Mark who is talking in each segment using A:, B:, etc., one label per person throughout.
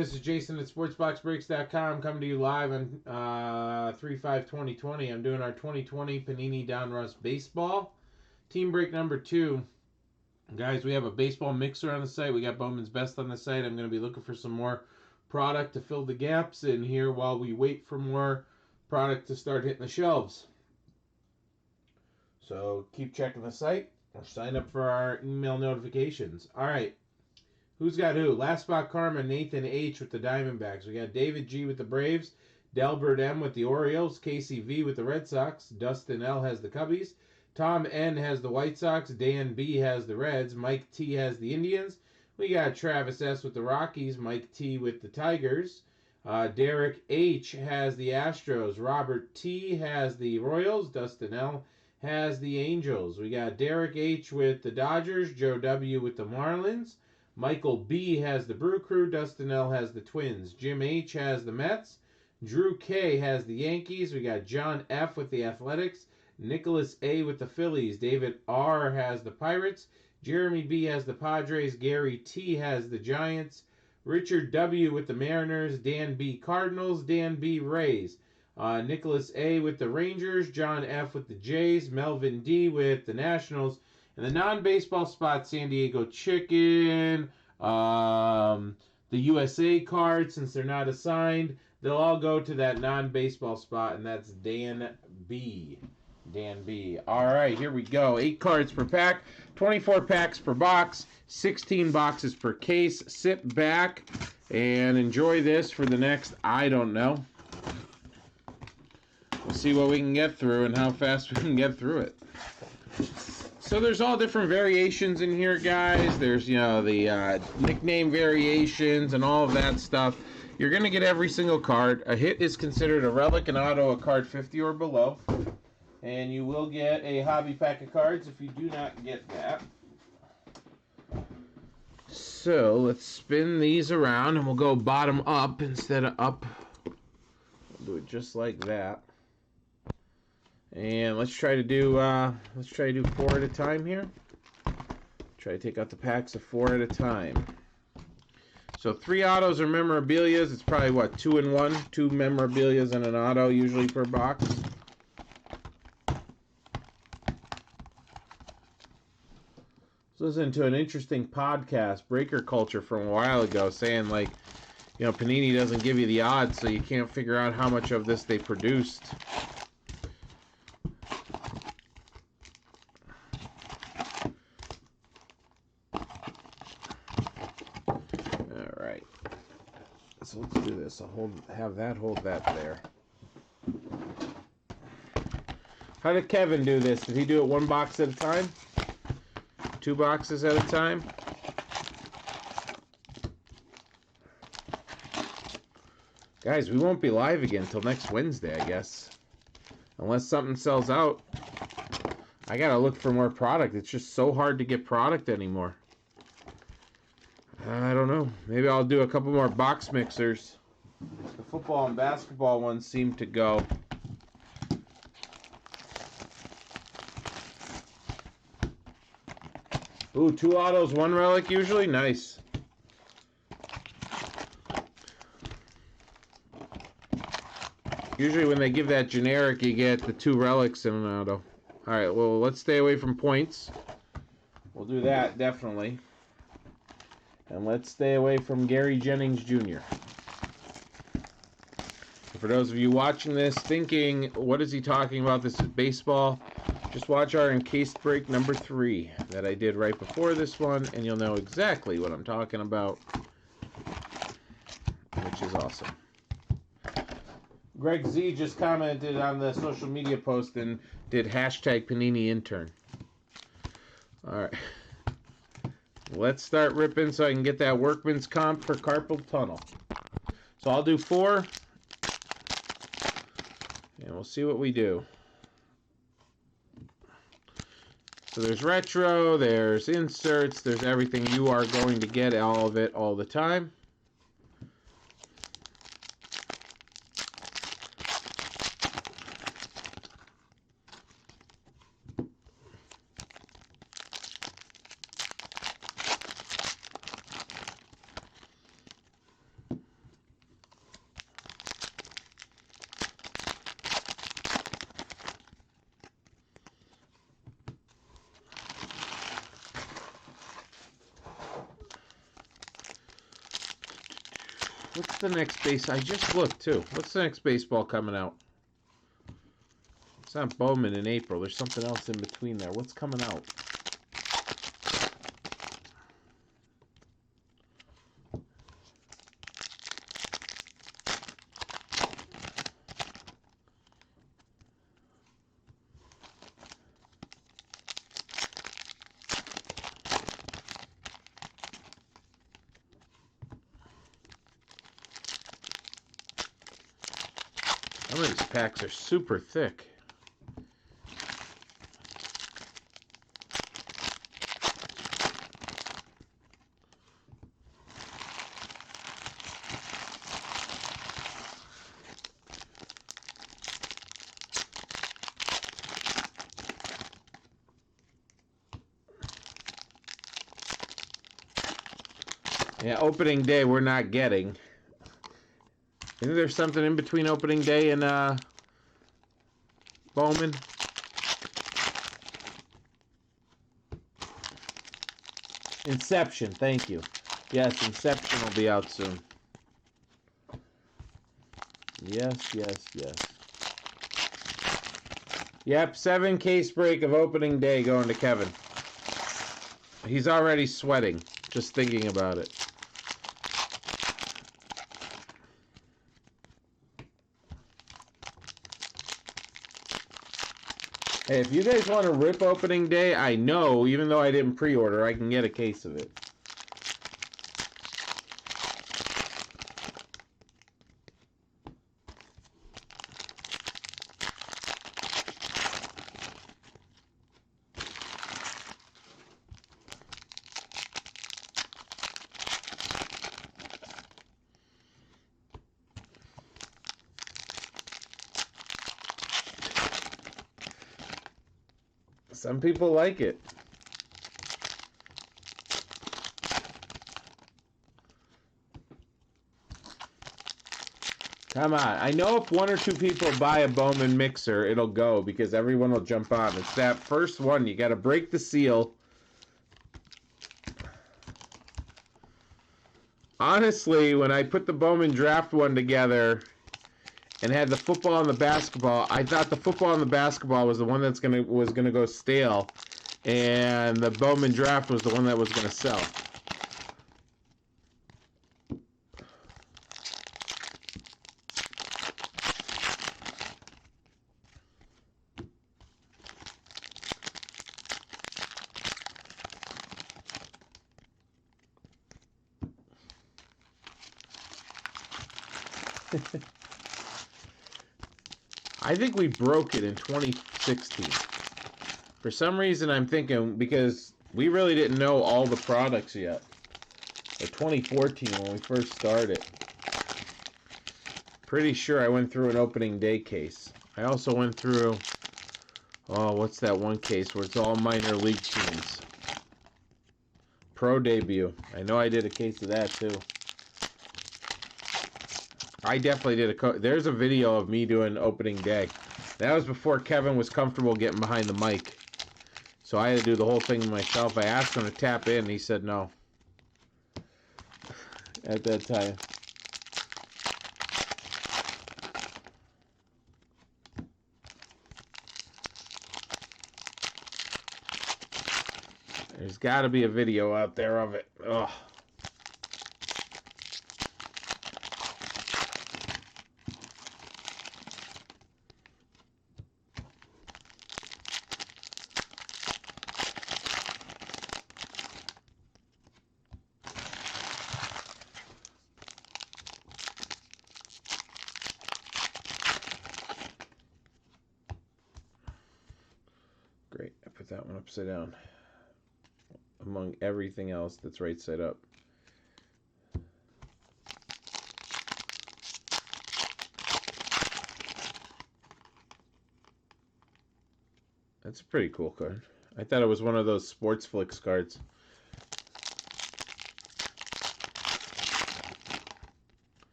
A: This is Jason at SportsBoxBreaks.com coming to you live on 3/5/2020. I'm doing our 2020 Panini Donruss Baseball. Team break number 2. Guys, we have a baseball mixer on the site. We got Bowman's Best on the site. I'm going to be looking for some more product to fill the gaps in here while we wait for more product to start hitting the shelves. So keep checking the site or sign up for our email notifications. All right. Who's got who? Last Spot Karma, Nathan H. with the Diamondbacks. We got David G. with the Braves, Delbert M. with the Orioles, Casey V. with the Red Sox, Dustin L. has the Cubbies, Tom N. has the White Sox, Dan B. has the Reds, Mike T. has the Indians. We got Travis S. with the Rockies, Mike T. with the Tigers, Derek H. has the Astros, Robert T. has the Royals, Dustin L. has the Angels. We got Derek H. with the Dodgers, Joe W. with the Marlins, Michael B. has the Brew Crew, Dustin L. has the Twins, Jim H. has the Mets, Drew K. has the Yankees, we got John F. with the Athletics, Nicholas A. with the Phillies, David R. has the Pirates, Jeremy B. has the Padres, Gary T. has the Giants, Richard W. with the Mariners, Dan B. Cardinals, Dan B. Rays, Nicholas A. with the Rangers, John F. with the Jays, Melvin D. with the Nationals, and the non-baseball spot, San Diego Chicken, the USA card, since they're not assigned, they'll all go to that non-baseball spot, and that's Dan B. Dan B. All right, here we go. 8 cards per pack, 24 packs per box, 16 boxes per case. Sit back and enjoy this for the next, I don't know. We'll see what we can get through and how fast we can get through it. So there's all different variations in here, guys. There's, the nickname variations and all of that stuff. You're going to get every single card. A hit is considered a relic, an auto, a card 50 or below. And you will get a hobby pack of cards if you do not get that. So let's spin these around and we'll go bottom up instead of up. We'll do it just like that. And let's try to do 4 at a time here. Try to take out the packs of 4 at a time. So 3 autos or memorabilias. It's probably 2 and 1, 2 memorabilias and an auto usually per box. So listen to an interesting podcast, Breaker Culture, from a while ago, saying Panini doesn't give you the odds, so you can't figure out how much of this they produced. So let's do this. I'll have that hold that there. How did Kevin do this? Did he do it 1 box at a time? 2 boxes at a time? Guys, we won't be live again until next Wednesday, I guess. Unless something sells out. I gotta look for more product. It's just so hard to get product anymore. I don't know. Maybe I'll do a couple more box mixers. The football and basketball ones seem to go. Ooh, 2 autos, 1 relic usually? Nice. Usually when they give that generic, you get the 2 relics and an auto. Alright, well, let's stay away from points. We'll do that, definitely. And let's stay away from Gary Jennings Jr. For those of you watching this thinking, what is he talking about? This is baseball. Just watch our encased break number 3 that I did right before this one, and you'll know exactly what I'm talking about, which is awesome. Greg Z just commented on the social media post and did hashtag Panini intern. All right. Let's start ripping so I can get that workman's comp for carpal tunnel. So I'll do 4. And we'll see what we do. So there's retro, there's inserts, there's everything. You are going to get all of it all the time. What's the next base? I just looked, too. What's the next baseball coming out? It's not Bowman in April. There's something else in between there. What's coming out? Some of these packs are super thick. Yeah, opening day we're not getting. Isn't there something in between opening day and Bowman? Inception, thank you. Yes, Inception will be out soon. Yes. Yep, 7 case break of opening day going to Kevin. He's already sweating, just thinking about it. Hey, if you guys want to rip opening day, I know, even though I didn't pre-order, I can get a case of it. Some people like it. Come on. I know if 1 or 2 people buy a Bowman mixer, it'll go because everyone will jump on. It's that first one. You got to break the seal. Honestly, when I put the Bowman draft one together and had the football and the basketball, I thought the football and the basketball was the one that's was gonna go stale, and the Bowman draft was the one that was gonna sell. I think we broke it in 2016. For some reason, I'm thinking because we really didn't know all the products yet. Or 2014 when we first started. Pretty sure I went through an opening day case. I also went through, oh, what's that one case where it's all minor league teams? Pro debut. I know I did a case of that too. I definitely did there's a video of me doing opening day. That was before Kevin was comfortable getting behind the mic. So I had to do the whole thing myself. I asked him to tap in, and he said no. At that time. There's got to be a video out there of it. Ugh. Great. I put that one upside down. Among everything else that's right side up. That's a pretty cool card. I thought it was one of those Sports Flicks cards.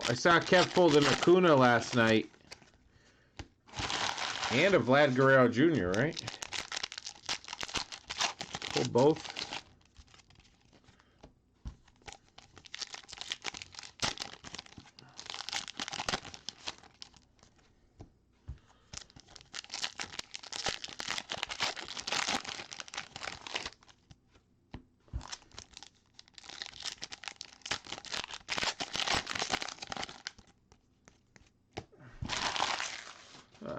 A: I saw Kev pulled an Acuna last night. And a Vlad Guerrero Jr., right? Pulled both. All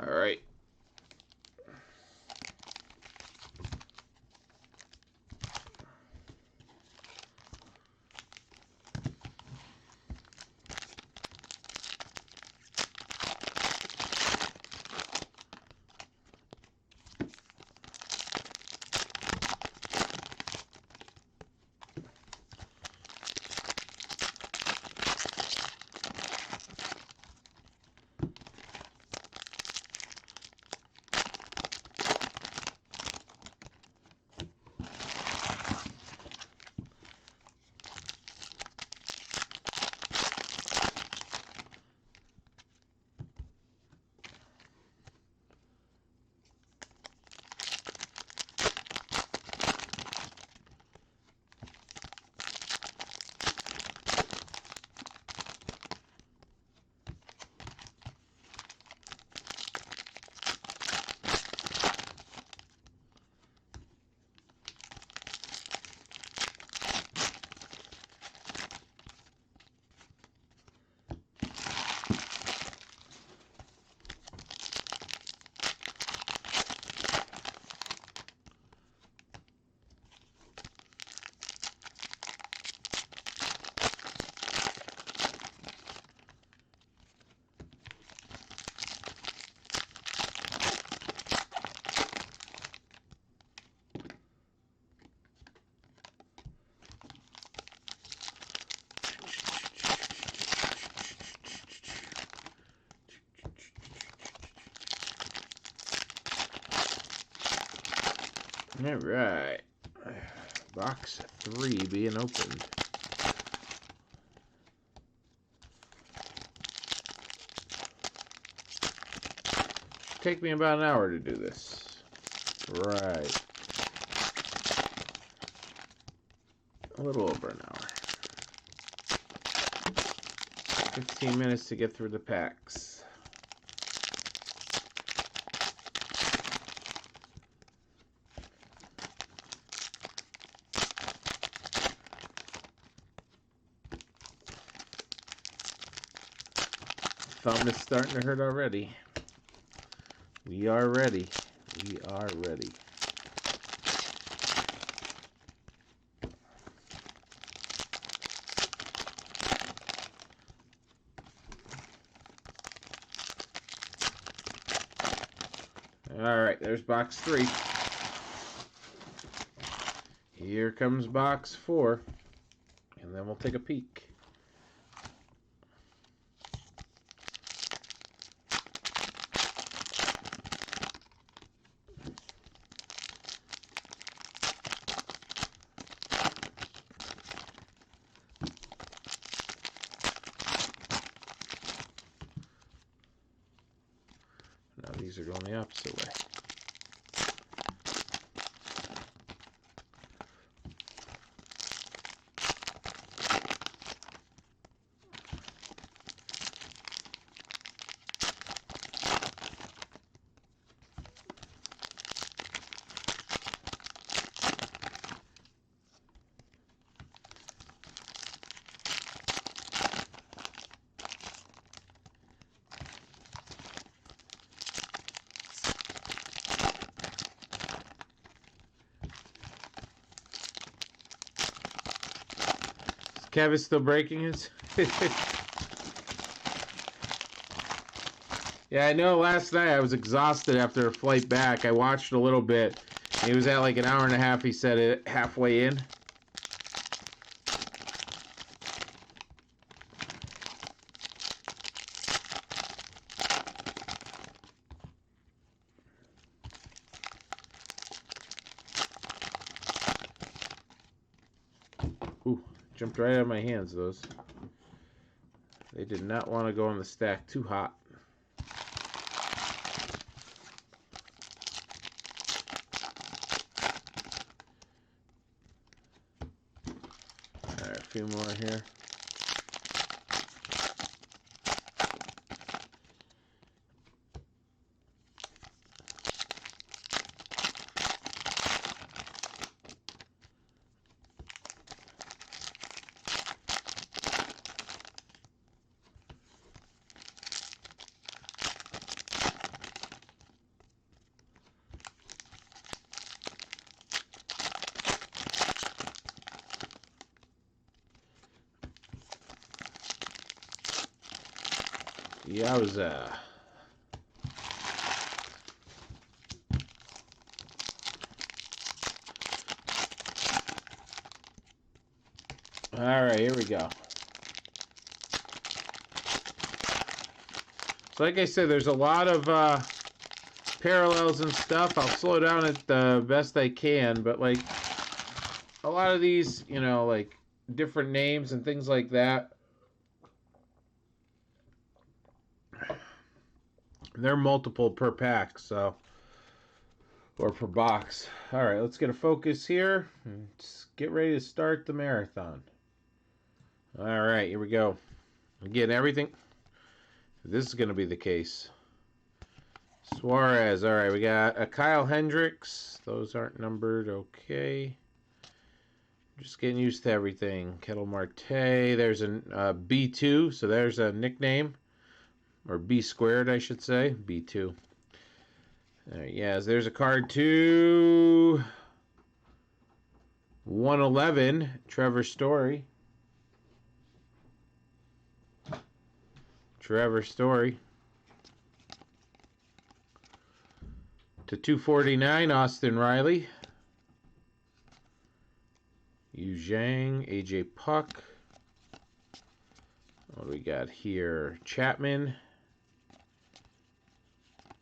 A: right. All right. Box 3 being opened. Take me about an hour to do this. Right. A little over an hour. 15 minutes to get through the packs. Thumb is starting to hurt already. We are ready. We are ready. All right, there's box 3. Here comes box 4. And then we'll take a peek. Now these are going the opposite way. Kev is still breaking his. Yeah, I know last night I was exhausted after a flight back. I watched a little bit. He was at like an hour and a half, he said it, halfway in. Ooh, jumped right out of my hands, those. They did not want to go on the stack too hot. All right, a few more here. Piazza. All right, here we go. So like I said, there's a lot of parallels and stuff. I'll slow down it the best I can, but like a lot of these, you know, like different names and things like that, they're multiple per pack, so, or per box. All right, let's get a focus here. Let's get ready to start the marathon. All right, here we go. Again, everything. This is going to be the case. Suarez. All right, we got a Kyle Hendricks. Those aren't numbered. Okay. Just getting used to everything. Kettle Marte. There's a B2, so there's a nickname. Or B squared, I should say. B2. Yes, there's a card to 111. Trevor Story. Trevor Story. To 249, Austin Riley. Yu Zhang, AJ Puck. What do we got here? Chapman.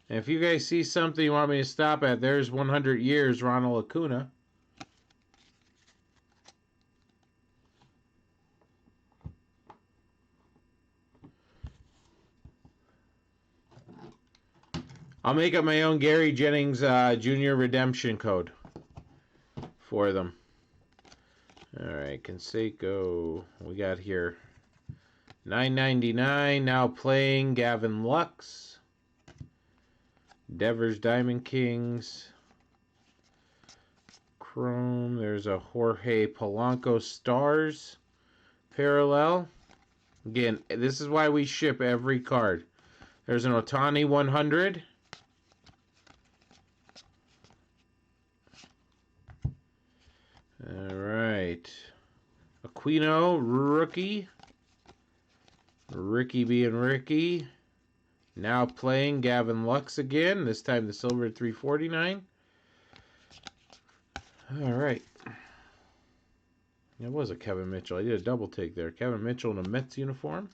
A: And if you guys see something you want me to stop at, there's 100 years, Ronald Acuna. I'll make up my own Gary Jennings Jr. redemption code for them. All right, Canseco. We got here $9.99. Now playing Gavin Lux. Devers Diamond Kings. Chrome. There's a Jorge Polanco Stars parallel. Again, this is why we ship every card. There's an Ohtani 100. All right. Aquino, rookie. Ricky being Ricky. Now playing Gavin Lux again. This time the silver at 349. All right. It was a Kevin Mitchell. I did a double take there. Kevin Mitchell in a Mets uniform.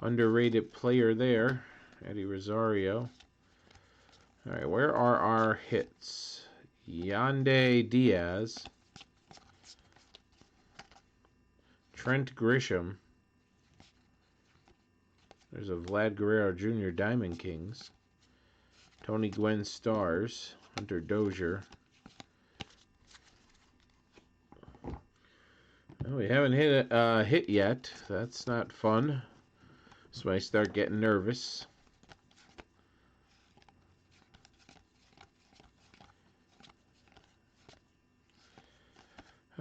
A: Underrated player there. Eddie Rosario. All right, where are our hits? Yandy Diaz. Trent Grisham. There's a Vlad Guerrero Jr. Diamond Kings. Tony Gwynn Stars. Hunter Dozier. Well, we haven't hit a hit yet. That's not fun. So I start getting nervous.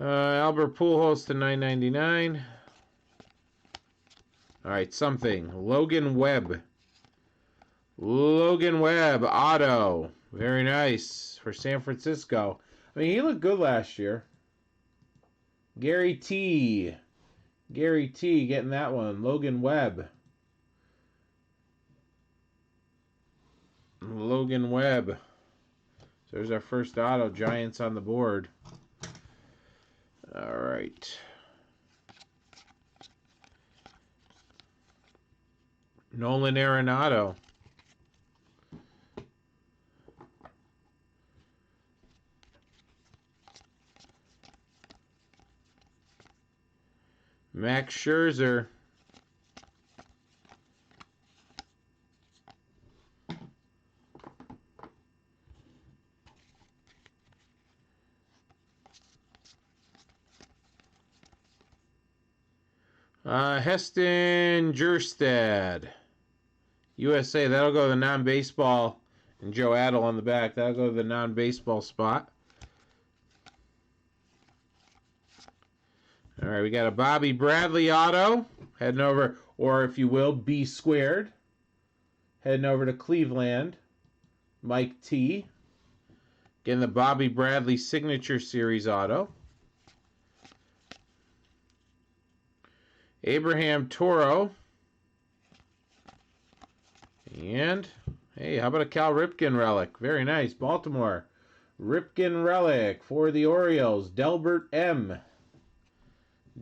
A: Albert Pujols to $9.99. All right, something. Logan Webb. Logan Webb, auto. Very nice for San Francisco. I mean, he looked good last year. Gary T. Gary T getting that one. Logan Webb. Logan Webb. So there's our first auto. Giants on the board. All right. Nolan Arenado. Max Scherzer. Heston Jerstad. USA. That'll go to the non-baseball. And Joe Adel on the back. That'll go to the non-baseball spot. All right, we got a Bobby Bradley auto. Heading over, or if you will, B squared. Heading over to Cleveland. Mike T. Getting the Bobby Bradley Signature Series auto. Abraham Toro. And, hey, how about a Cal Ripken relic? Very nice. Baltimore. Ripken relic for the Orioles. Delbert M.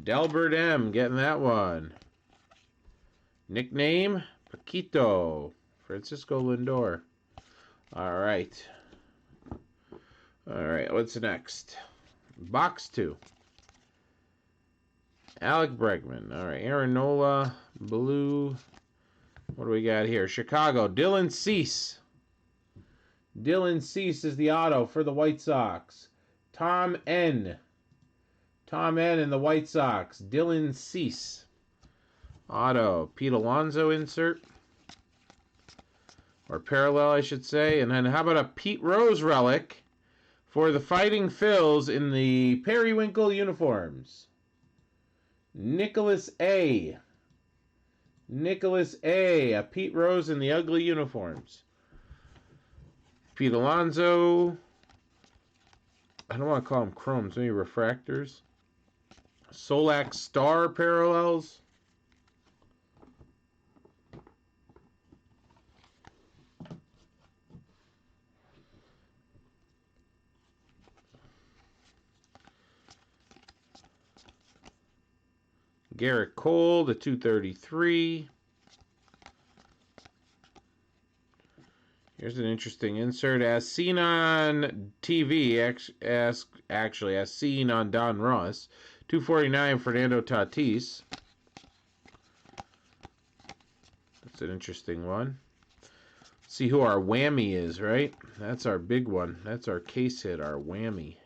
A: Delbert M. Getting that one. Nickname, Paquito. Francisco Lindor. All right. All right, what's next? Box 2. Alec Bregman. All right, Aaron Nola, blue. What do we got here? Chicago, Dylan Cease. Dylan Cease is the auto for the White Sox. Tom N. Tom N. and the White Sox. Dylan Cease. Auto. Pete Alonso insert. Or parallel, I should say. And then how about a Pete Rose relic for the Fighting Phils in the Periwinkle uniforms? Nicholas A. Nicholas A. A Pete Rose in the ugly uniforms. Pete Alonso. I don't want to call them chromes, maybe refractors. Solak Star parallels. Garrett Cole, the 233. Here's an interesting insert. As seen on TV, actually, as seen on Donruss, 249 Fernando Tatis. That's an interesting one. See who our whammy is, right? That's our big one. That's our case hit, our whammy.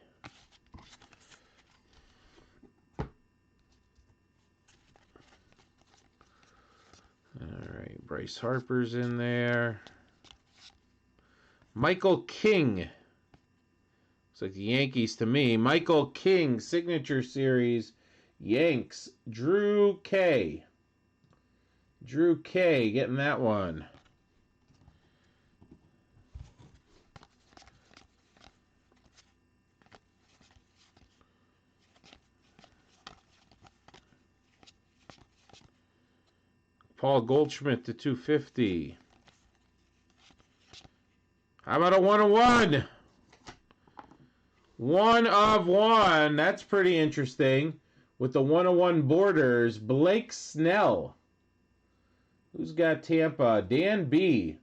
A: Alright, Bryce Harper's in there. Michael King. Looks like the Yankees to me. Michael King, Signature Series, Yanks. Drew K. Drew K. Getting that one. Paul Goldschmidt to 250. How about a 1-of-1? 1 of 1. That's pretty interesting. With the 1-of-1 borders, Blake Snell. Who's got Tampa? Dan B.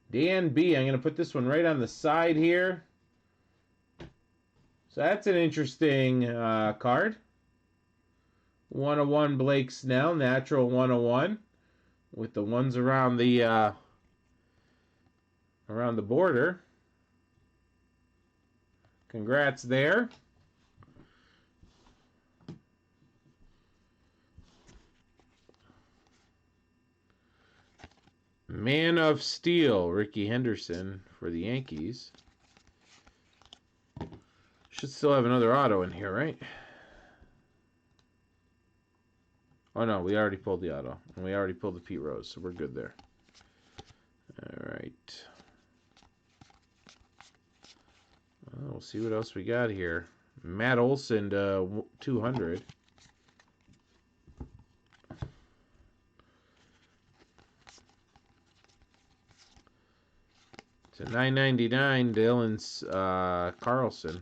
A: Dan B. I'm going to put this one right on the side here. So that's an interesting card. 1-of-1 Blake Snell, natural 1-of-1, with the ones around the border. Congrats there. Man of Steel, Ricky Henderson for the Yankees. Should still have another auto in here, right? Oh, no, we already pulled the auto. And we already pulled the Pete Rose, so we're good there. All right. Well, we'll see what else we got here. Matt Olson to 200. To 999, Dylan Carlson.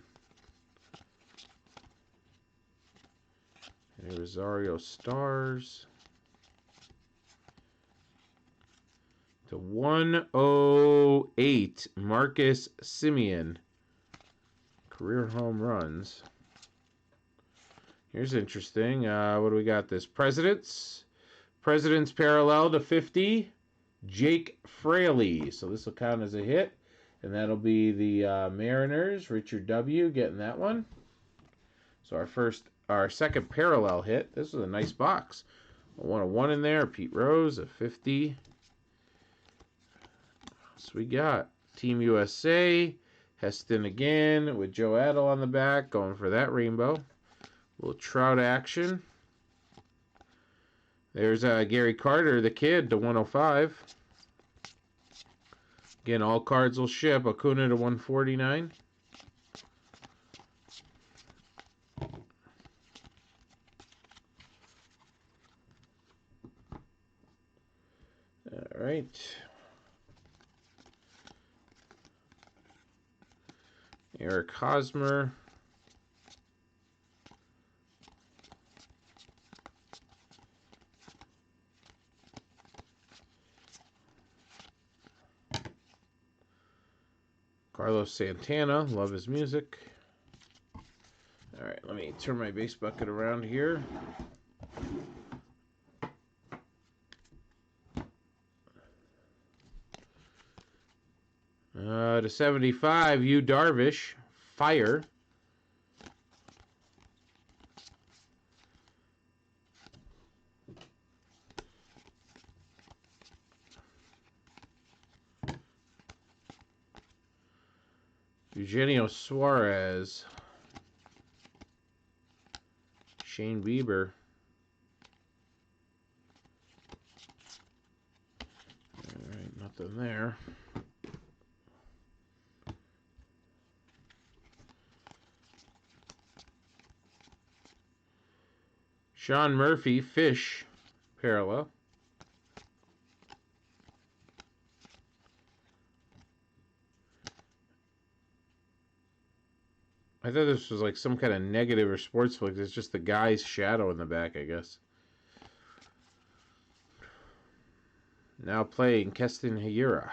A: And Rosario Stars. To 108, Marcus Semien. Career home runs. Here's interesting. What do we got? This Presidents parallel to 50. Jake Fraley. So this will count as a hit. And that'll be the Mariners. Richard W. getting that one. So our second parallel hit. This was a nice box. I want a 1 in there. Pete Rose, a 50. So we got Team USA. Heston again with Joe Adell on the back. Going for that rainbow. A little Trout action. There's Gary Carter, the kid, to 105. Again, all cards will ship. Acuna to 149. All right. Eric Hosmer. Carlos Santana, love his music. All right, let me turn my base bucket around here. To 75, Yu Darvish, Fire. Eugenio Suarez. Shane Bieber. All right, nothing there. Sean Murphy, Fish, parallel. I thought this was like some kind of negative or sports flick. It's just the guy's shadow in the back, I guess. Now playing Keston Hiura.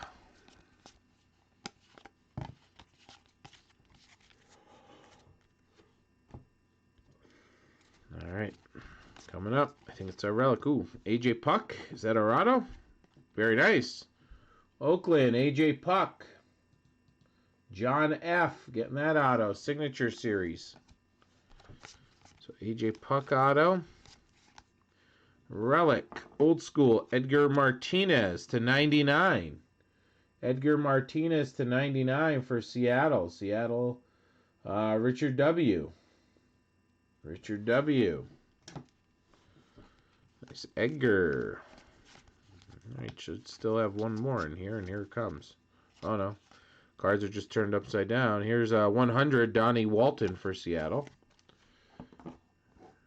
A: All right. Coming up, I think it's our relic. Ooh, AJ Puck. Is that our auto? Very nice. Oakland, AJ Puck. John F. getting that auto. Signature series. So AJ Puck auto. Relic. Old school. Edgar Martinez to 99. Edgar Martinez to 99 for Seattle. Seattle. Richard W. Richard W. Nice Edgar. All right, should still have one more in here, and here it comes. Oh, no. Cards are just turned upside down. Here's 100, Donnie Walton for Seattle.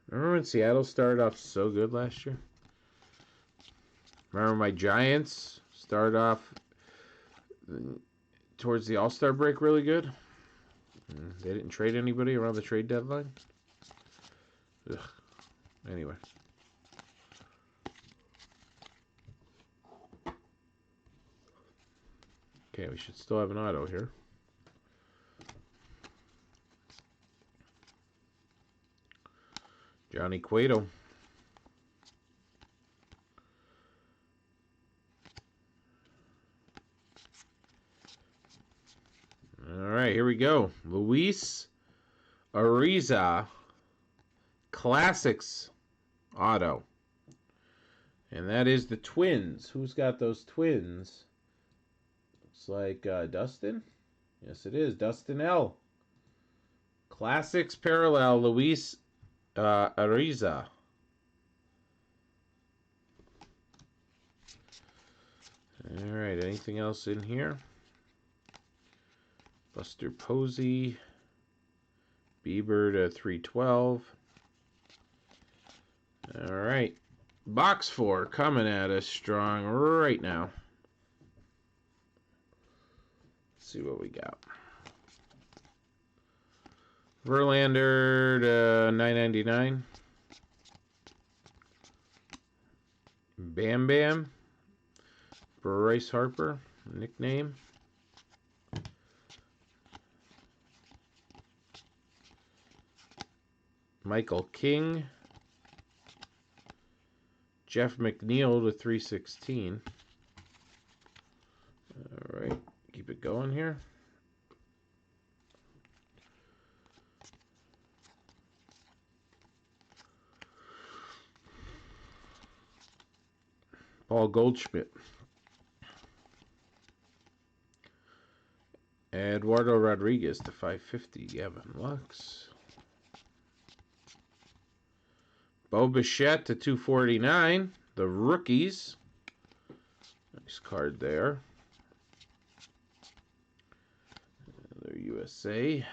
A: Remember when Seattle started off so good last year? Remember my Giants started off towards the All-Star break really good? They didn't trade anybody around the trade deadline? Ugh. Anyway. Okay, we should still have an auto here. Johnny Cueto. All right, here we go. Luis Ariza Classics auto. And that is the Twins. Who's got those Twins? Looks like Dustin. Yes, it is. Dustin L. Classics parallel, Luis Ariza. All right, anything else in here? Buster Posey. Bieber to 312. All right. Box 4 coming at us strong right now. Let's see what we got. Verlander to 999. Bam Bam. Bryce Harper, nickname. Michael King. Jeff McNeil to 316. All right, keep it going here. Paul Goldschmidt. Eduardo Rodriguez to 550. Gavin Lux. Bo Bichette to 249. The rookies. Nice card there. Another USA.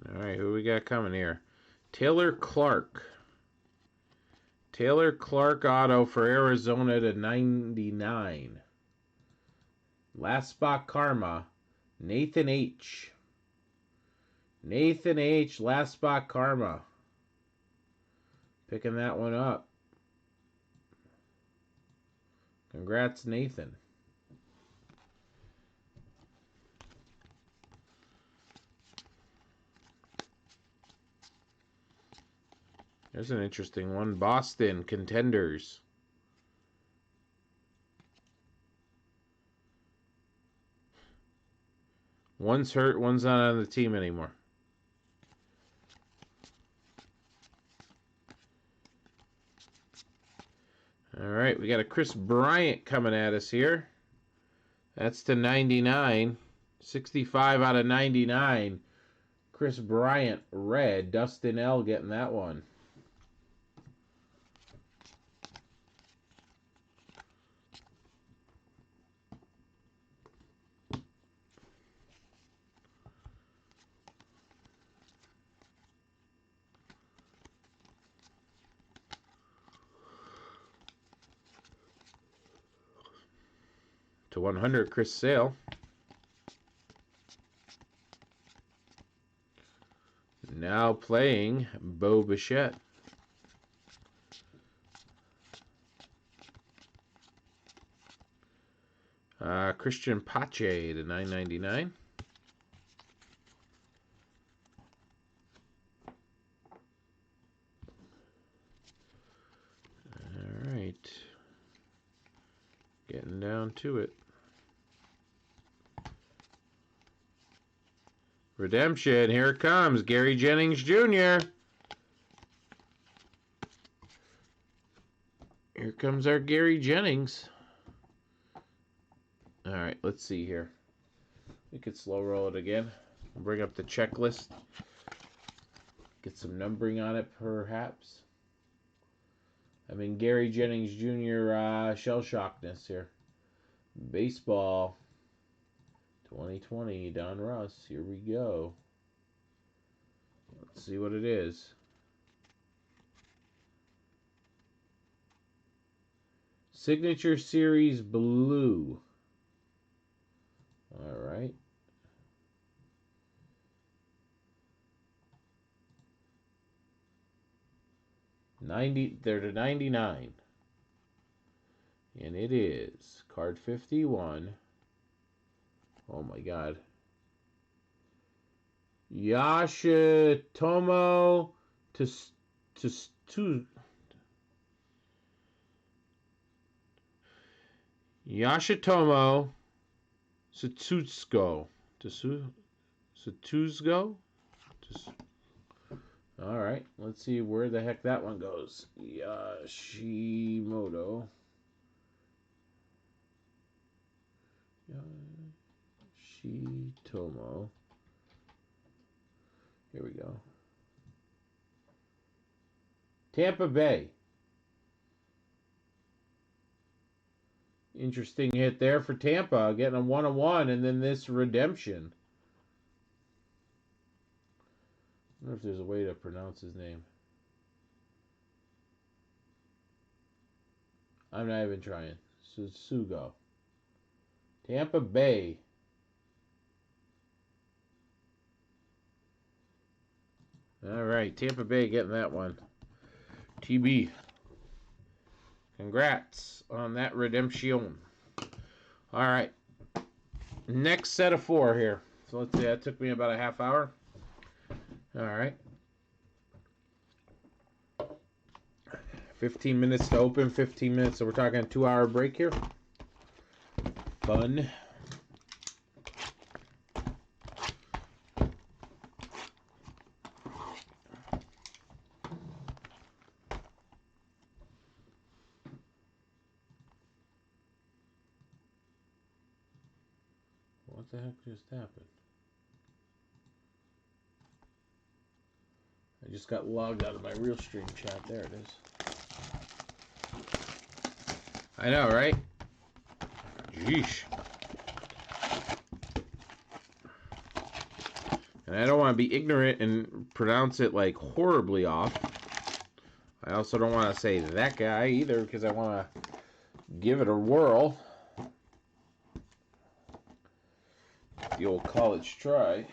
A: All right, who we got coming here? Taylor Clark. Taylor Clark auto for Arizona to 99. Last spot karma. Nathan H. Nathan H. Last spot karma. Picking that one up. Congrats, Nathan. There's an interesting one. Boston Contenders. One's hurt, one's not on the team anymore. All right, we got a Kris Bryant coming at us here. That's to 99. 65 out of 99. Kris Bryant, red. Dustin L. getting that one. To 100, Chris Sale. Now playing Bo Bichette. Christian Pache to 9.99. All right. Getting down to it. Redemption, here it comes. Gary Jennings Jr. Here comes our Gary Jennings. All right, let's see here. We could slow roll it again. I'll bring up the checklist. Get some numbering on it, perhaps. I mean, Gary Jennings Jr. Shell shockness here. Baseball. 2020, Donruss. Here we go. Let's see what it is. Signature Series Blue. All right. They're to 99. And it is card 51. Oh my God. Yashitomo to Yashitomo Satsugo. Satuzgo? All right, let's see where the heck that one goes. Yashimoto. Yashitomo. Here we go. Tampa Bay. Interesting hit there for Tampa, getting a 1-1, and then this redemption. I wonder if there's a way to pronounce his name. I'm not even trying. Sugo. Tampa Bay. All right, Tampa Bay getting that one. TB. Congrats on that redemption. All right. Next set of 4 here. So let's see, that took me about a half hour. All right. 15 minutes to open, 15 minutes. So we're talking a 2-hour break here. Fun. What the heck just happened? I just got logged out of my real stream chat. There it is. I know, right? Yeesh. And I don't want to be ignorant and pronounce it like horribly off. I also don't want to say that guy either because I want to give it a whirl. The old college try.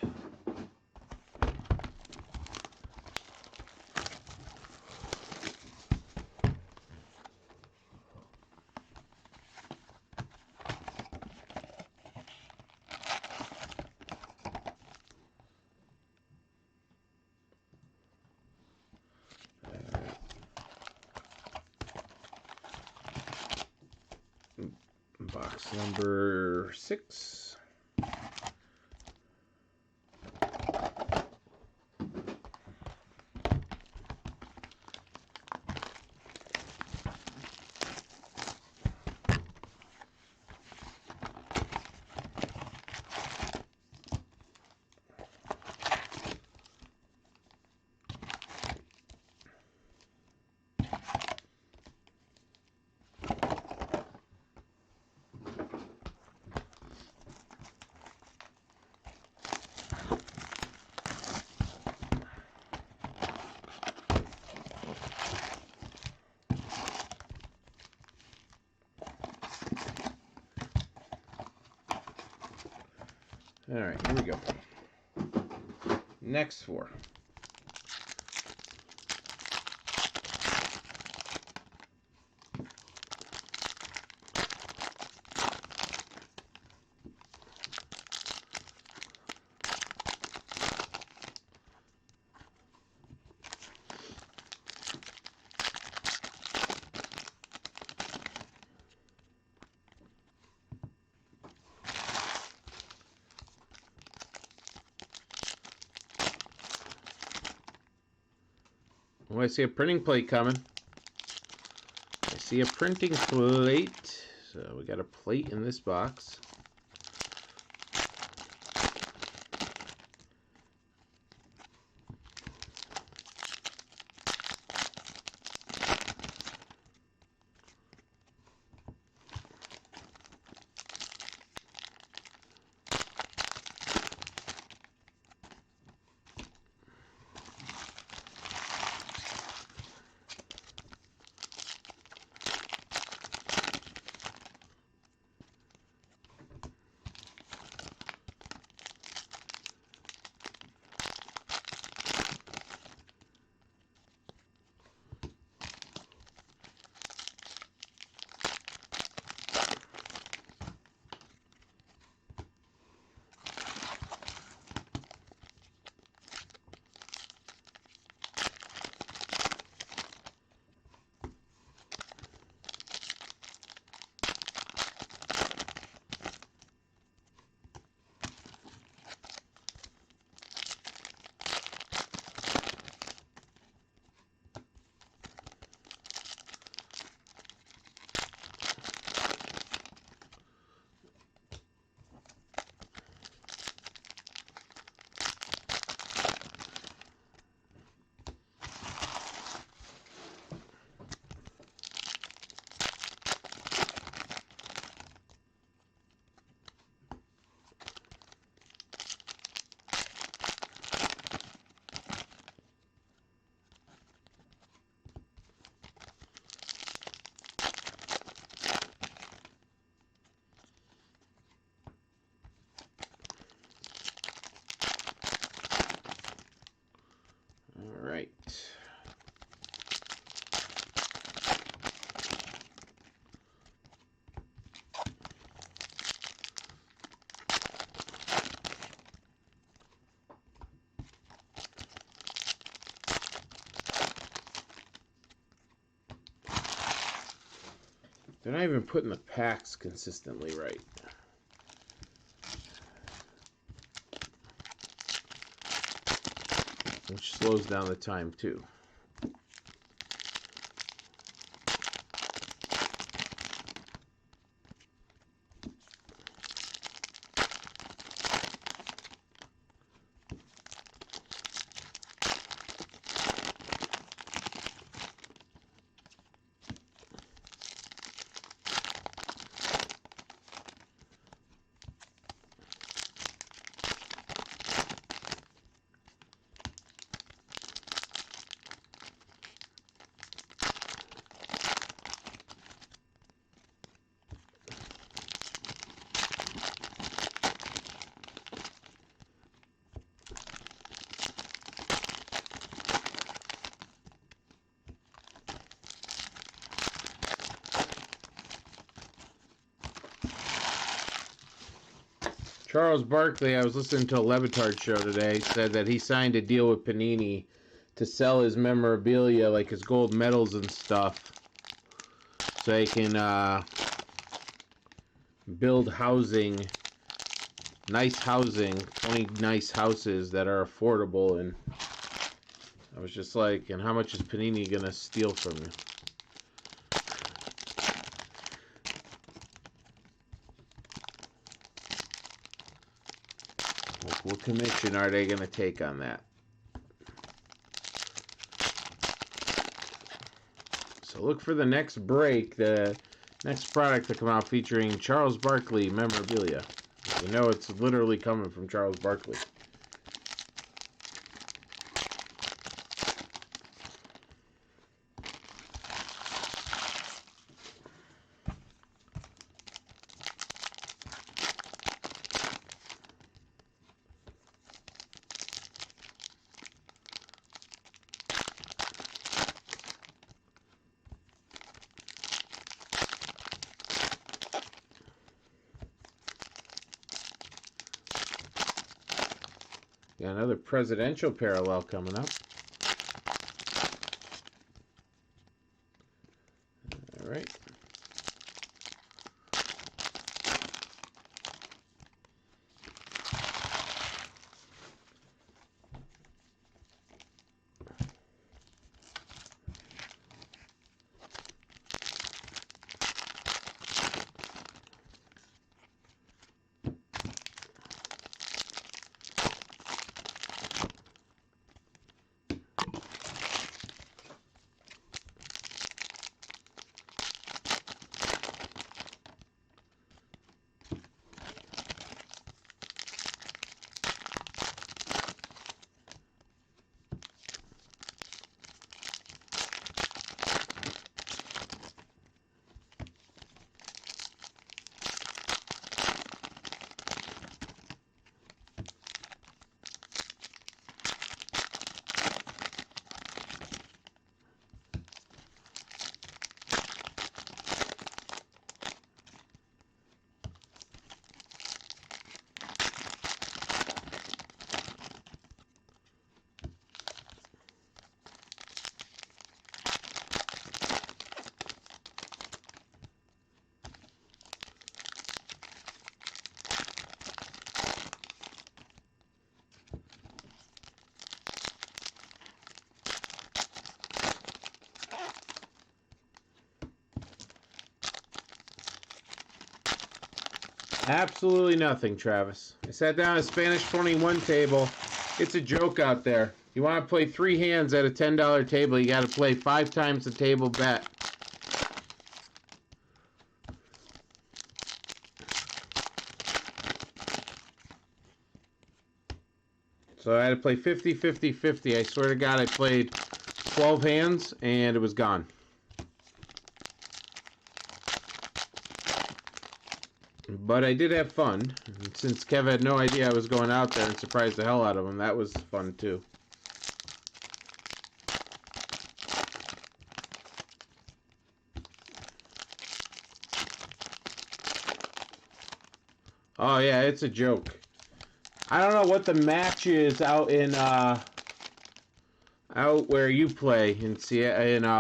A: Box number 6. All right, here we go. Next 4. Oh, I see a printing plate coming. I see a printing plate. So we got a plate in this box. They're not even putting the packs consistently right. Which slows down the time too. Charles Barkley, I was listening to a Levitard show today, said that he signed a deal with Panini to sell his memorabilia, like his gold medals and stuff, so he can build housing, nice housing, 20 nice houses that are affordable. And I was just like, and how much is Panini going to steal from you? Like, what commission are they going to take on that? So look for the next break, the next product to come out featuring Charles Barkley memorabilia. You know it's literally coming from Charles Barkley. Got another presidential parallel coming up. All right. Absolutely nothing, Travis. I sat down at a Spanish 21 table. It's a joke out there. You want to play 3 hands at a $10 table, you got to play 5 times the table bet. So I had to play 50, 50, 50. I swear to God, I played 12 hands, and it was gone. But I did have fun. And since Kev had no idea I was going out there and surprised the hell out of him, that was fun too. Oh yeah, it's a joke. I don't know what the match is out in out where you play in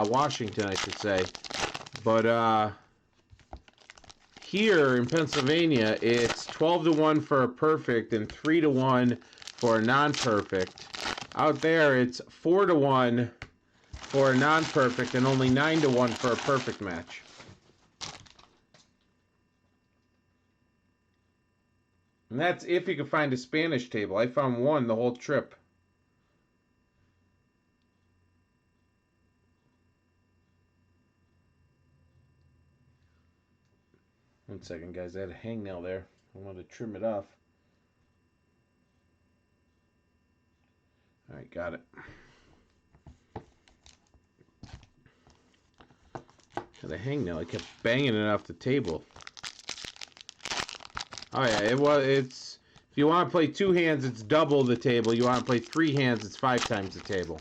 A: Washington, I should say. But here in Pennsylvania, it's 12-1 for a perfect and 3-1 for a non-perfect. Out there, it's 4-1 for a non-perfect and only 9-1 for a perfect match. And that's if you can find a Spanish table. I found one the whole trip. One second, guys. I had a hangnail there. I wanted to trim it off. All right, got it. Had a hangnail. I kept banging it off the table. Oh yeah, it's. If you want to play 2 hands, it's double the table. You want to play 3 hands, it's 5 times the table.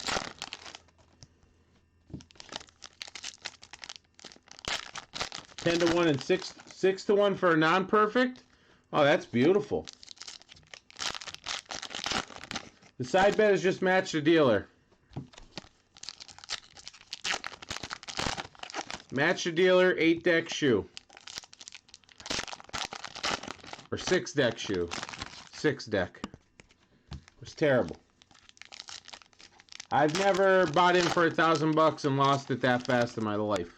A: $10-1 and 6-1 for a non-perfect. Oh, that's beautiful. The side bet is just match the dealer. Match the dealer, 8-deck shoe. Or 6-deck shoe. 6-deck. It was terrible. I've never bought in for $1,000 and lost it that fast in my life.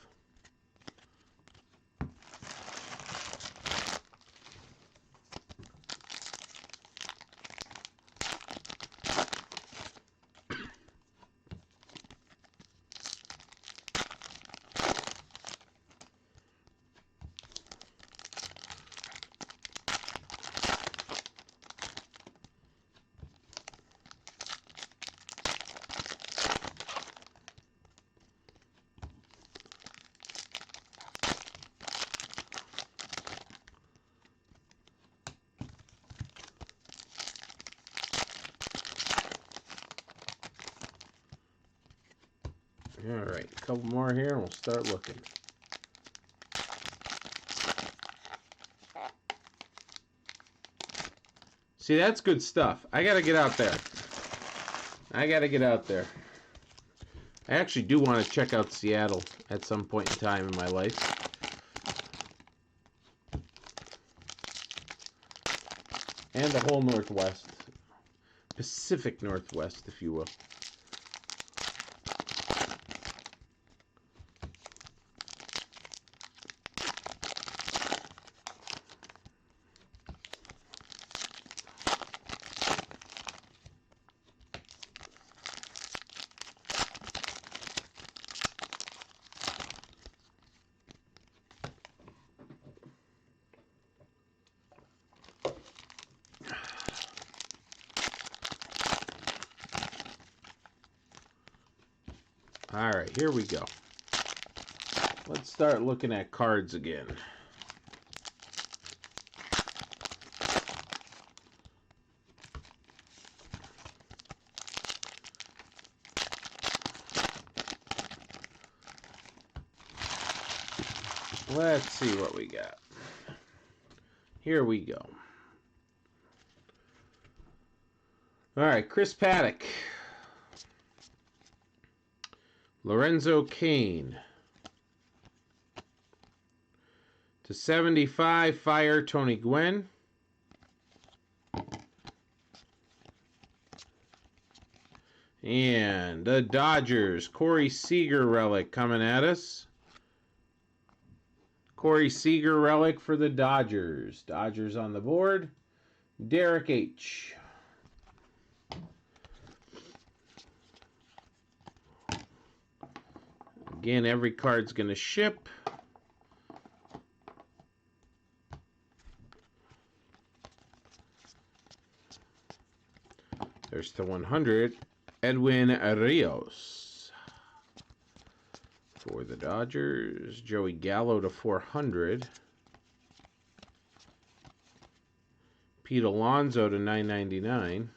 A: Alright, a couple more here and we'll start looking. See, that's good stuff. I gotta get out there. I actually do want to check out Seattle at some point in time in my life. And the whole Northwest. Pacific Northwest, if you will. Alright, here we go. Let's start looking at cards again. Let's see what we got. Here we go. Alright, Chris Paddock. Lorenzo Cain. To 75, Fire, Tony Gwynn. And the Dodgers, Corey Seager relic coming at us. Corey Seager relic for the Dodgers. Dodgers on the board. Derek H. Again, every card's going to ship. There's to 100, Edwin Rios. For the Dodgers, Joey Gallo to 400. Pete Alonso to 999.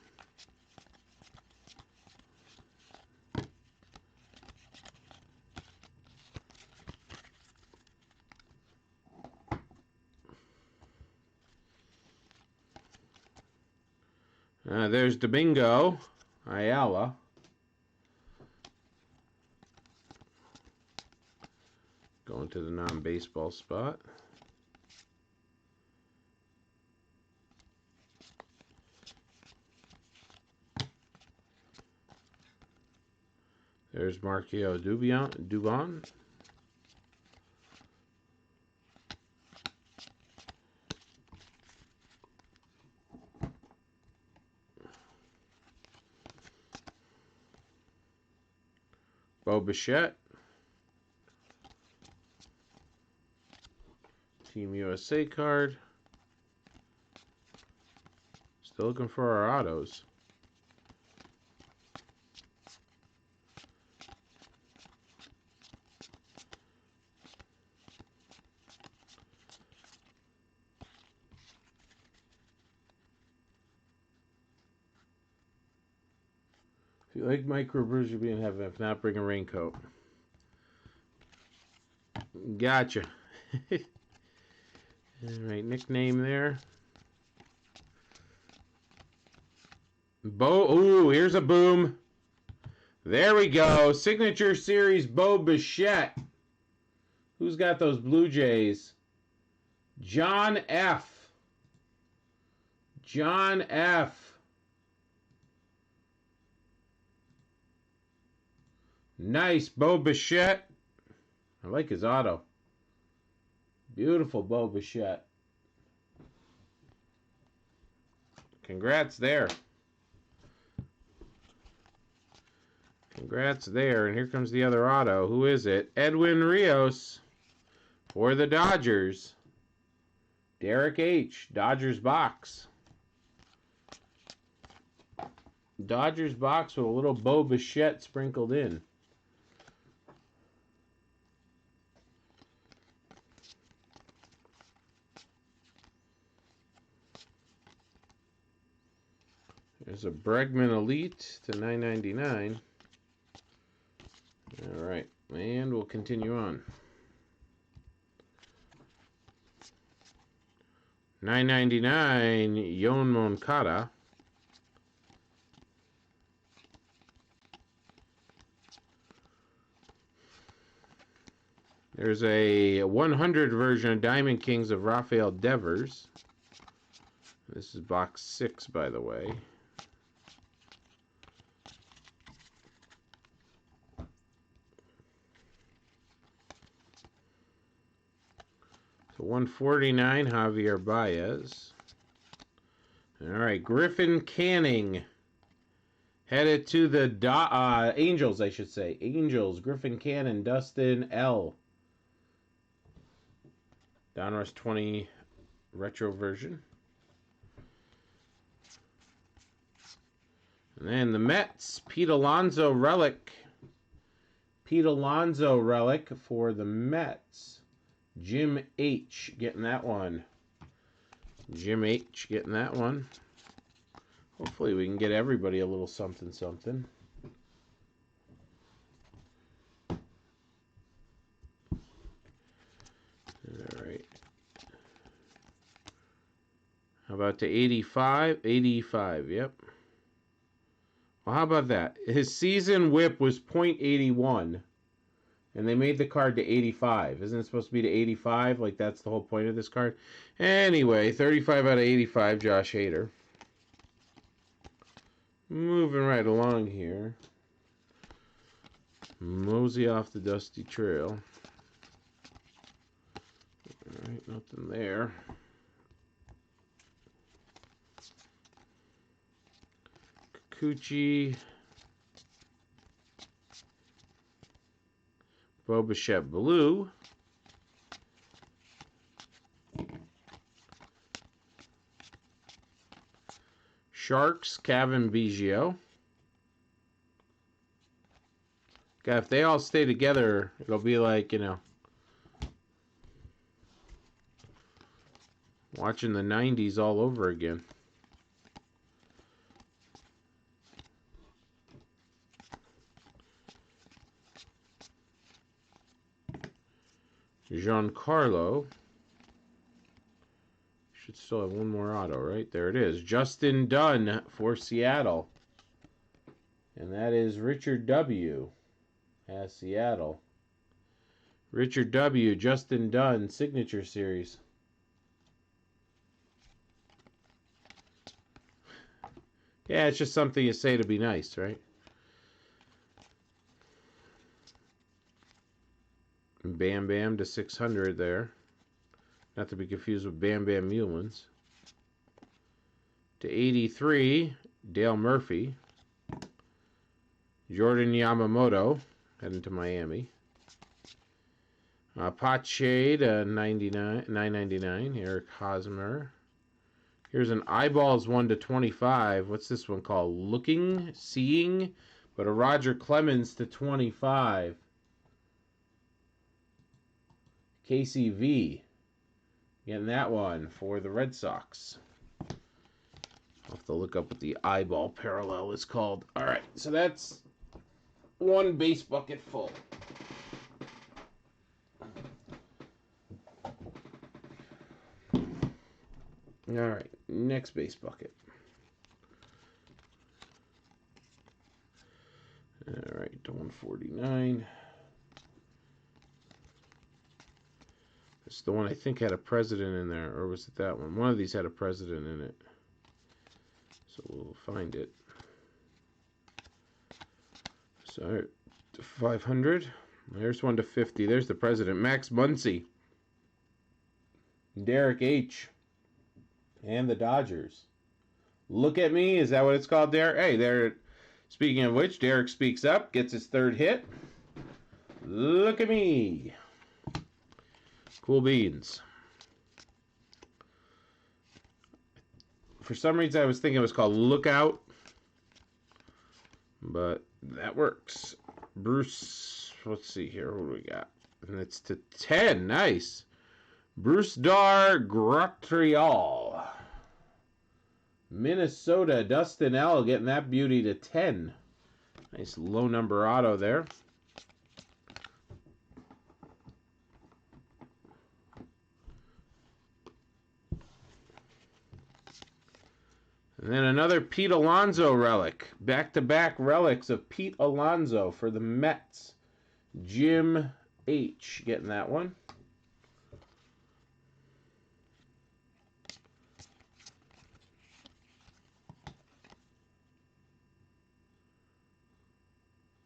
A: There's Domingo Ayala. Going to the non-baseball spot. There's Marquio Dubon. Bo Bichette. Team USA card. Still looking for our autos. If you like microbrews, you'll be in heaven. If not, bring a raincoat. Gotcha. Alright, nickname there. Ooh, here's a boom. There we go. Signature Series Bo Bichette. Who's got those Blue Jays? John F. John F. Nice, Bo Bichette. I like his auto. Beautiful Bo Bichette. Congrats there. Congrats there. And here comes the other auto. Who is it? Edwin Rios for the Dodgers. Derek H. Dodgers box. Dodgers box with a little Bo Bichette sprinkled in. There's a Bregman Elite to $9.99. All right, and we'll continue on. $9.99 Yon Moncada. There's a 100 version of Diamond Kings of Rafael Devers. This is box 6, by the way. So 149 Javier Baez. All right, Griffin Canning. Headed to the Angels, I should say. Angels, Griffin Canning, Dustin L. Donruss 20 retro version. And then the Mets, Pete Alonso relic. Pete Alonso relic for the Mets. Jim H. getting that one. Jim H. getting that one. Hopefully we can get everybody a little something something. Alright. How about the 85? 85, yep. Well, how about that? His season whip was .81. And they made the card to 85. Isn't it supposed to be to 85? Like, that's the whole point of this card. Anyway, 35 out of 85, Josh Hader. Moving right along here. Mosey off the dusty trail. Alright, nothing there. Kikuchi. Bo Bichette Blue. Sharks, Kevin Biggio. God, if they all stay together, it'll be like, you know, watching the 90s all over again. Giancarlo. Should still have one more auto, right? There it is. Justin Dunn for Seattle. And that is Richard W. as Seattle. Richard W. Justin Dunn Signature Series. Yeah, it's just something you say to be nice, right? Bam Bam to 600 there. Not to be confused with Bam Bam Mulins. To 83, Dale Murphy. Jordan Yamamoto, heading to Miami. Pache to 999, Eric Hosmer. Here's an Eyeballs 1 to 25. What's this one called? Looking, Seeing, but a Roger Clemens to 25. KCV. Getting that one for the Red Sox. I'll have to look up what the eyeball parallel is called. All right, so that's one base bucket full. All right, next base bucket. All right, to 149. It's the one I think had a president in there, or was it that one? One of these had a president in it. So we'll find it. So to 500. There's one to 50. There's the president. Max Muncy. Derek H. And the Dodgers. Look at me. Is that what it's called, Derek? Hey, there. Speaking of which, Derek speaks up. Gets his third hit. Look at me. Cool beans. For some reason, I was thinking it was called Lookout. But that works. Bruce, let's see here. What do we got? And it's to 10. Nice. Bruce Dar Grotrial. Minnesota. Dustin L. getting that beauty to 10. Nice low number auto there. And then another Pete Alonso relic. Back-to-back relics of Pete Alonso for the Mets. Jim H. getting that one.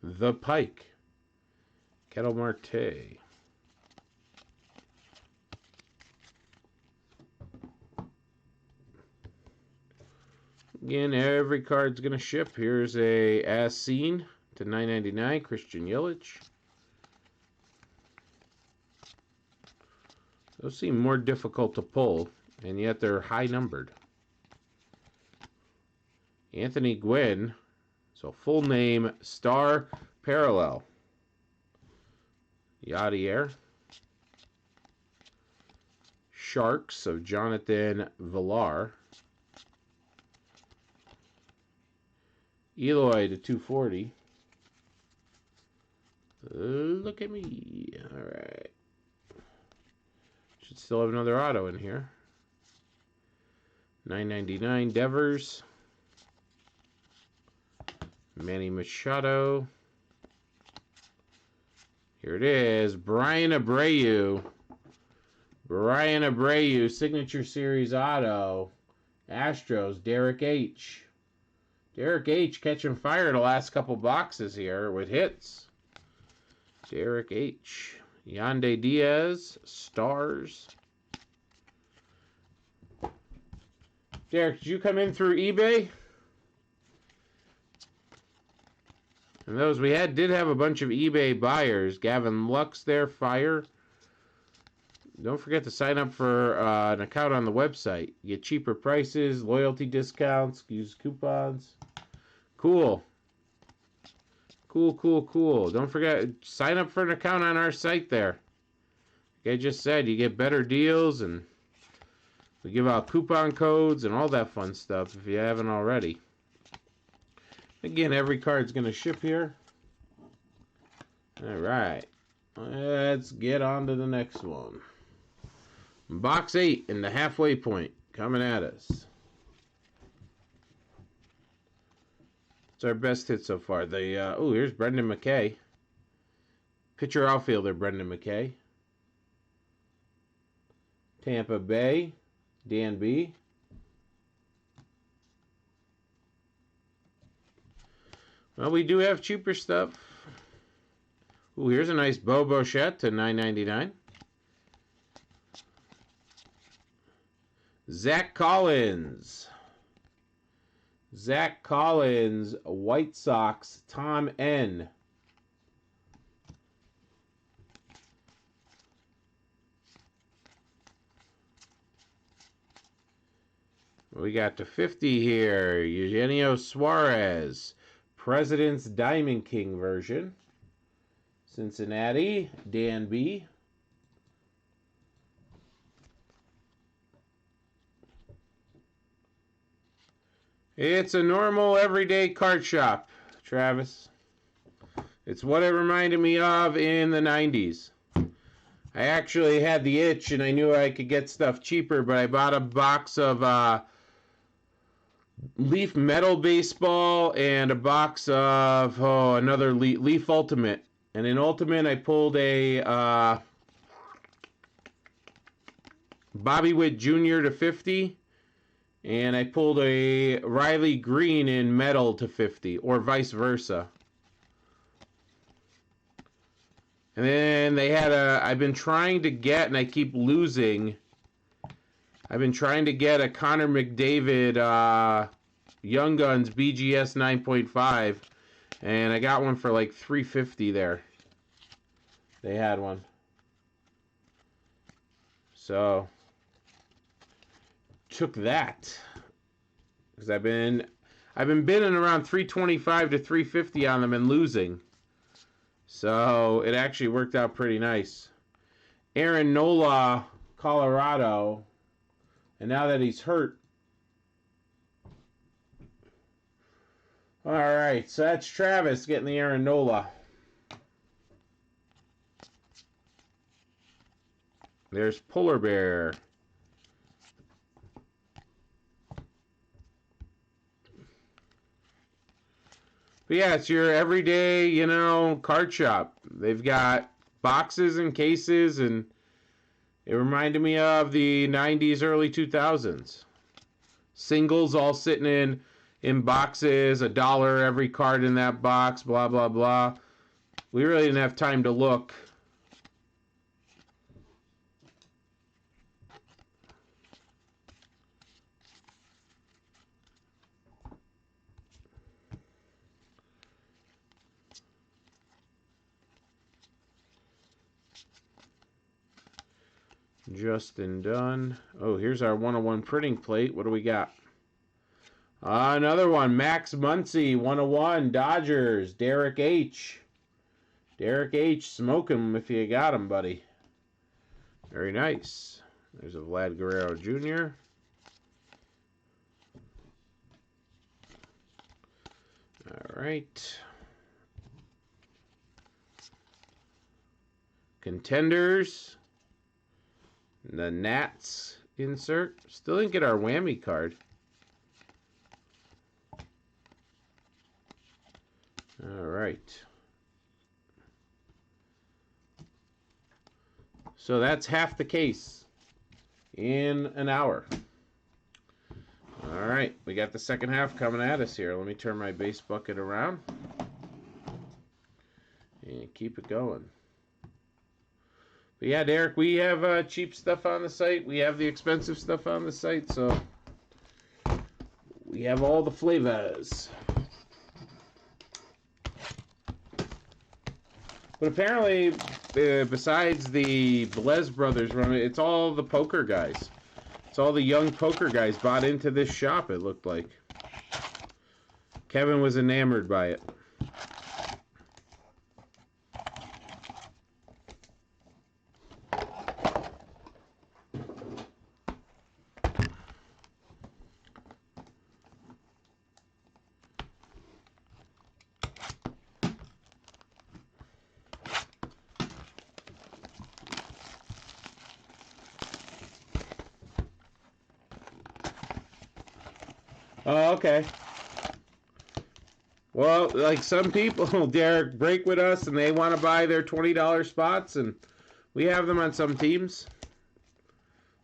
A: The Pike. Kettle Marte. Again, every card's going to ship. Here's a As Seen to 999, Christian Yelich. Those seem more difficult to pull, and yet they're high numbered. Anthony Gwynn. So full name, Star Parallel. Yadier. Sharks of Jonathan Villar. Eloy to 240. Look at me. All right. Should still have another auto in here. 999 Devers. Manny Machado. Here it is. Brian Abreu. Brian Abreu, Signature Series auto. Astros, Derek H. Derek H. catching fire the last couple boxes here with hits. Derek H. Yandy Diaz, Stars. Derek, did you come in through eBay? And those we did have a bunch of eBay buyers. Gavin Lux there, fire. Don't forget to sign up for an account on the website. You get cheaper prices, loyalty discounts, use coupons. Cool. Cool. Don't forget, sign up for an account on our site there. Like I just said, you get better deals, and we give out coupon codes and all that fun stuff if you haven't already. Again, every card's going to ship here. All right. Let's get on to the next one. Box 8 in the halfway point coming at us. It's our best hit so far. Here's Brendan McKay. Pitcher outfielder Brendan McKay. Tampa Bay, Dan B. Well, we do have cheaper stuff. Ooh, here's a nice Bo Bichette to $9.99. Zach Collins. Zach Collins, White Sox, Tom N. We got to 50 here. Eugenio Suarez, President's Diamond King version. Cincinnati, Dan B. It's a normal, everyday card shop, Travis. It's what it reminded me of in the 90s. I actually had the itch, and I knew I could get stuff cheaper, but I bought a box of Leaf Metal Baseball and a box of another Leaf Ultimate. And in Ultimate, I pulled a Bobby Witt Jr. to 50. And I pulled a Riley Green in Metal to 50, or vice versa. And then they had I've been trying to get, and I keep losing. I've been trying to get a Connor McDavid Young Guns BGS 9.5. And I got one for like $3.50 there. They had one. So took that, because I've been bidding around $3.25 to $3.50 on them and losing. So it actually worked out pretty nice. Aaron Nola, Colorado, and now that he's hurt. All right, so that's Travis getting the Aaron Nola. There's Polar Bear. But yeah, it's your everyday, card shop. They've got boxes and cases, and it reminded me of the 90s, early 2000s. Singles all sitting in boxes, $1 every card in that box, blah, blah, blah. We really didn't have time to look. Justin Dunn. Oh, here's our 101 printing plate. What do we got? Another one. Max Muncy, 101. Dodgers. Derek H. Derek H. Smoke him if you got him, buddy. Very nice. There's a Vlad Guerrero Jr. All right. Contenders. The Nats insert. Still didn't get our whammy card. All right. So that's half the case in an hour. All right. We got the second half coming at us here. Let me turn my base bucket around and keep it going. But yeah, Derek, we have cheap stuff on the site. We have the expensive stuff on the site. So we have all the flavors. But apparently, besides the Blez brothers running, it's all the poker guys. It's all the young poker guys bought into this shop, it looked like. Kevin was enamored by it. Oh, okay. Well, like some people, Derek, break with us and they want to buy their $20 spots, and we have them on some teams.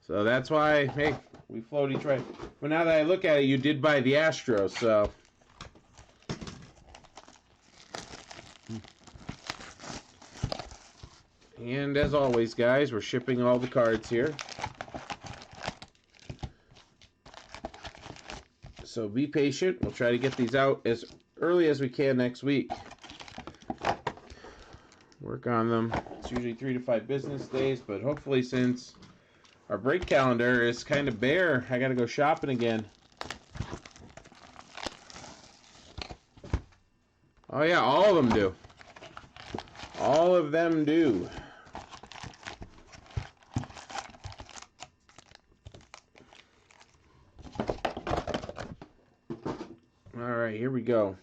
A: So that's why, hey, we float each way. But now that I look at it, you did buy the Astros, so. And as always, guys, we're shipping all the cards here. So be patient. We'll try to get these out as early as we can next week. Work on them. It's usually 3 to 5 business days, but hopefully since our break calendar is kind of bare, I got to go shopping again. Oh yeah, all of them do. All of them do. All right, here we go.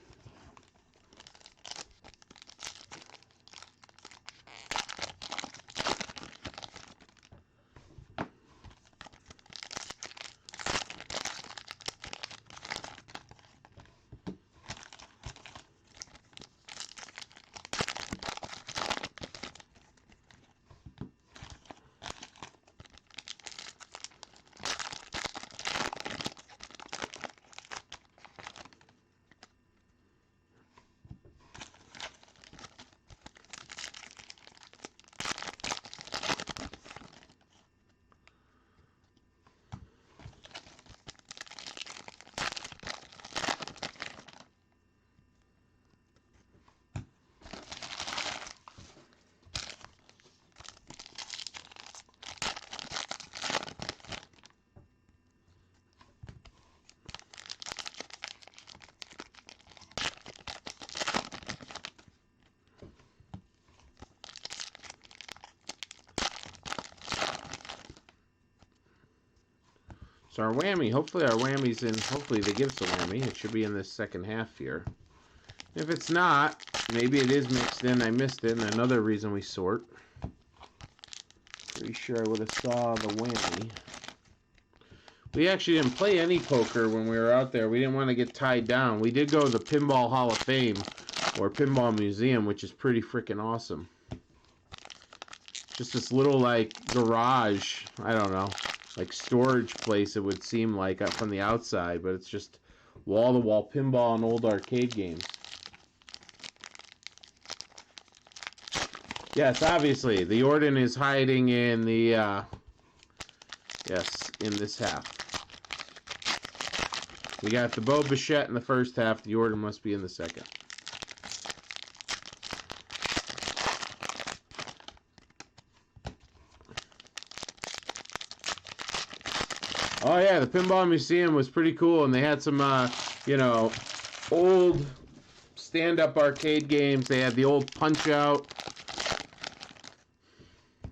A: So our whammy, hopefully our whammy's in, hopefully they give us a whammy. It should be in this second half here. If it's not, maybe it is mixed in, I missed it, and another reason we sort. Pretty sure I would have saw the whammy. We actually didn't play any poker when we were out there. We didn't want to get tied down. We did go to the Pinball Hall of Fame, or Pinball Museum, which is pretty freaking awesome. Just this little, like, garage, I don't know, like storage place, it would seem like from the outside, but it's just wall-to-wall pinball and old arcade games. Yes, obviously, the Orden is hiding in the, yes, in this half. We got the Bo Bichette in the first half, the Orden must be in the second. Oh yeah, the Pinball Museum was pretty cool, and they had some, you know, old stand-up arcade games. They had the old Punch-Out.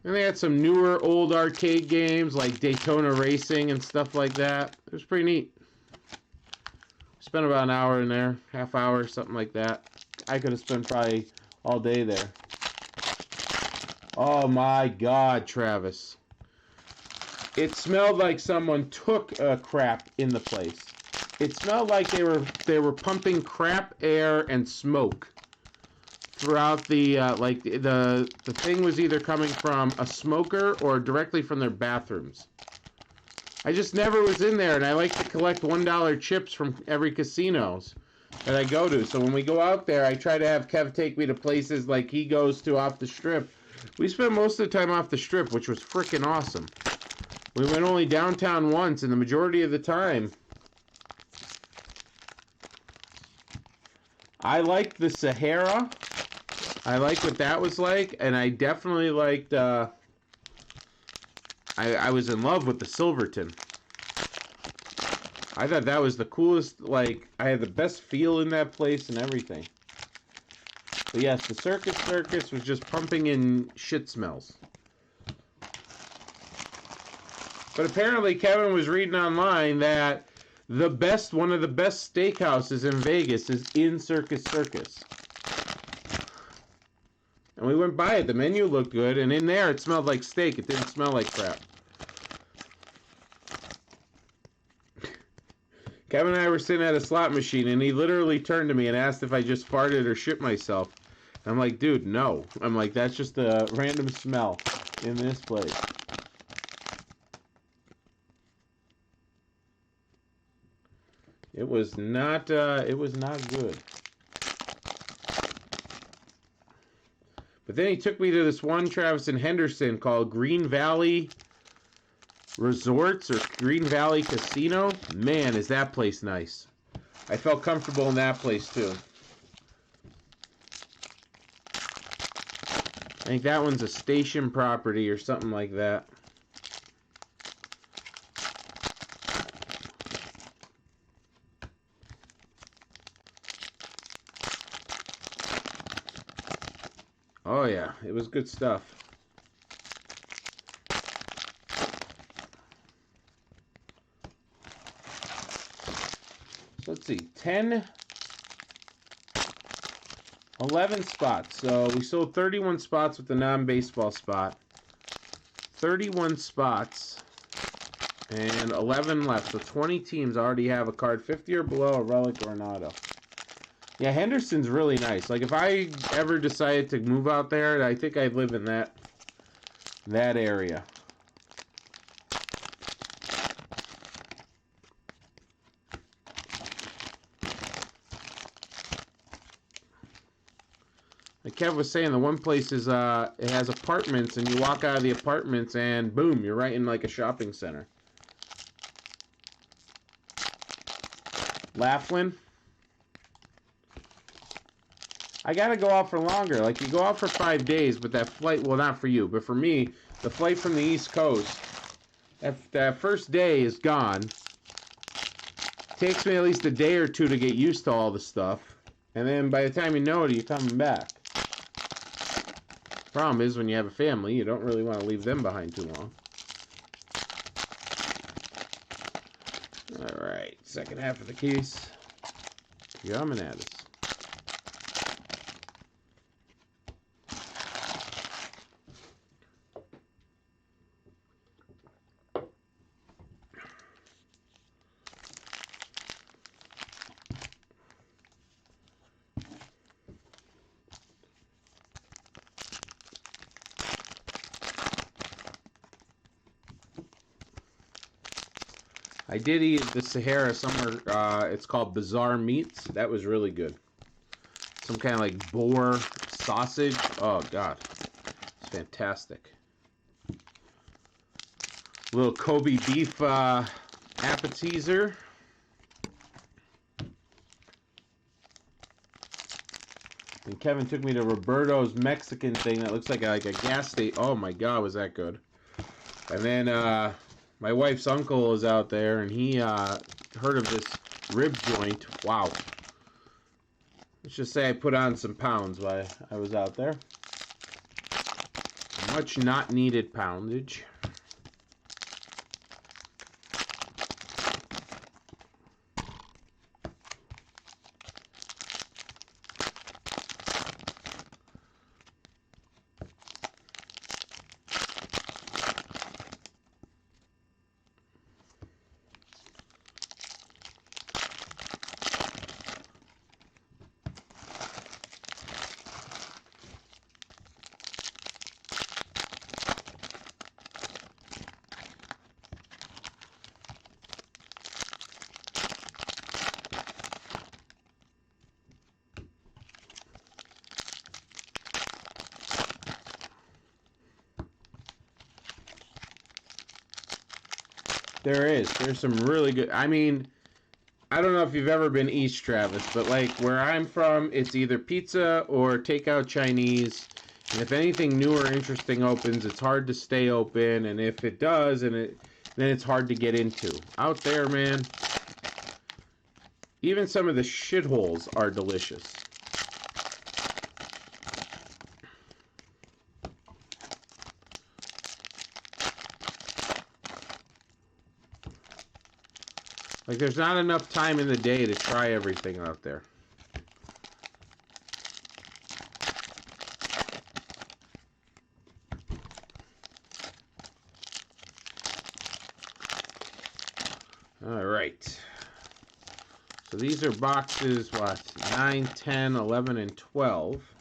A: And they had some newer old arcade games like Daytona Racing and stuff like that. It was pretty neat. Spent about an hour in there, half hour, something like that. I could have spent probably all day there. Oh my God, Travis. It smelled like someone took a crap in the place. It smelled like they were pumping crap, air, and smoke throughout the like the thing was either coming from a smoker or directly from their bathrooms. I just never was in there, and I like to collect $1 chips from every casinos that I go to. So when we go out there, I try to have Kev take me to places like he goes to off the strip. We spent most of the time off the strip, which was freaking awesome. We went only downtown once, and the majority of the time, I liked the Sahara. I liked what that was like, and I definitely liked, I was in love with the Silverton. I thought that was the coolest, like, I had the best feel in that place and everything. But yes, the Circus was just pumping in shit smells. But apparently Kevin was reading online that one of the best steakhouses in Vegas is in Circus. And we went by it. The menu looked good, and in there it smelled like steak. It didn't smell like crap. Kevin and I were sitting at a slot machine, and he literally turned to me and asked if I just farted or shit myself. I'm like, dude, no. I'm like, that's just a random smell in this place. It was not good. But then he took me to this one, Travis and Henderson, called Green Valley Resorts or Green Valley Casino. Man, is that place nice. I felt comfortable in that place too. I think that one's a station property or something like that. Oh yeah, it was good stuff. So let's see, 10, 11 spots. So we sold 31 spots with the non-baseball spot. 31 spots and 11 left. So 20 teams already have a card 50 or below, a relic or an auto. Yeah, Henderson's really nice. Like, if I ever decided to move out there, I think I'd live in that area. Like Kev was saying, the one place is it has apartments, and you walk out of the apartments, and boom, you're right in like a shopping center. Laughlin. I gotta go out for longer. Like, you go out for 5 days, but that flight, well, not for you, but for me, the flight from the East Coast, that first day is gone. Takes me at least a day or two to get used to all the stuff, and then by the time you know it, you're coming back. Problem is, when you have a family, you don't really want to leave them behind too long. All right, second half of the case. Coming at us. I did eat the Sahara somewhere. It's called Bizarre Meats. That was really good. Some kind of like boar sausage. Oh, God. It's fantastic. Little Kobe beef appetizer. And Kevin took me to Roberto's Mexican thing that looks like a gas station. Oh, my God, was that good. And then my wife's uncle is out there, and he heard of this rib joint. Wow. Let's just say I put on some pounds while I was out there. Much not needed poundage. There's some really good, I mean, I don't know if you've ever been east, Travis, but like where I'm from, it's either pizza or takeout Chinese, and if anything new or interesting opens, it's hard to stay open, and if it does, then it's hard to get into. Out there, man, even some of the shitholes are delicious. Like, there's not enough time in the day to try everything out there. All right. So these are boxes, what, 9, 10, 11, and 12.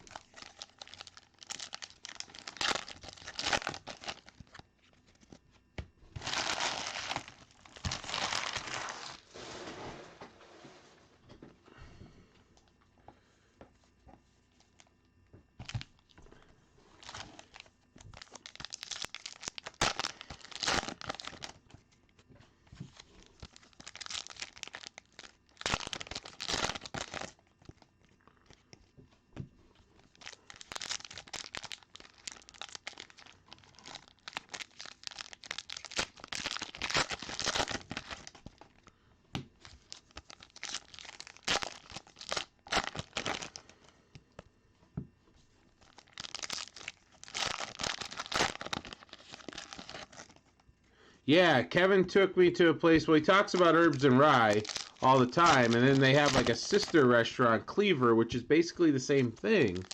A: Yeah, Kevin took me to a place, well, he talks about Herbs and Rye all the time, and then they have like a sister restaurant, Cleaver, which is basically the same thing.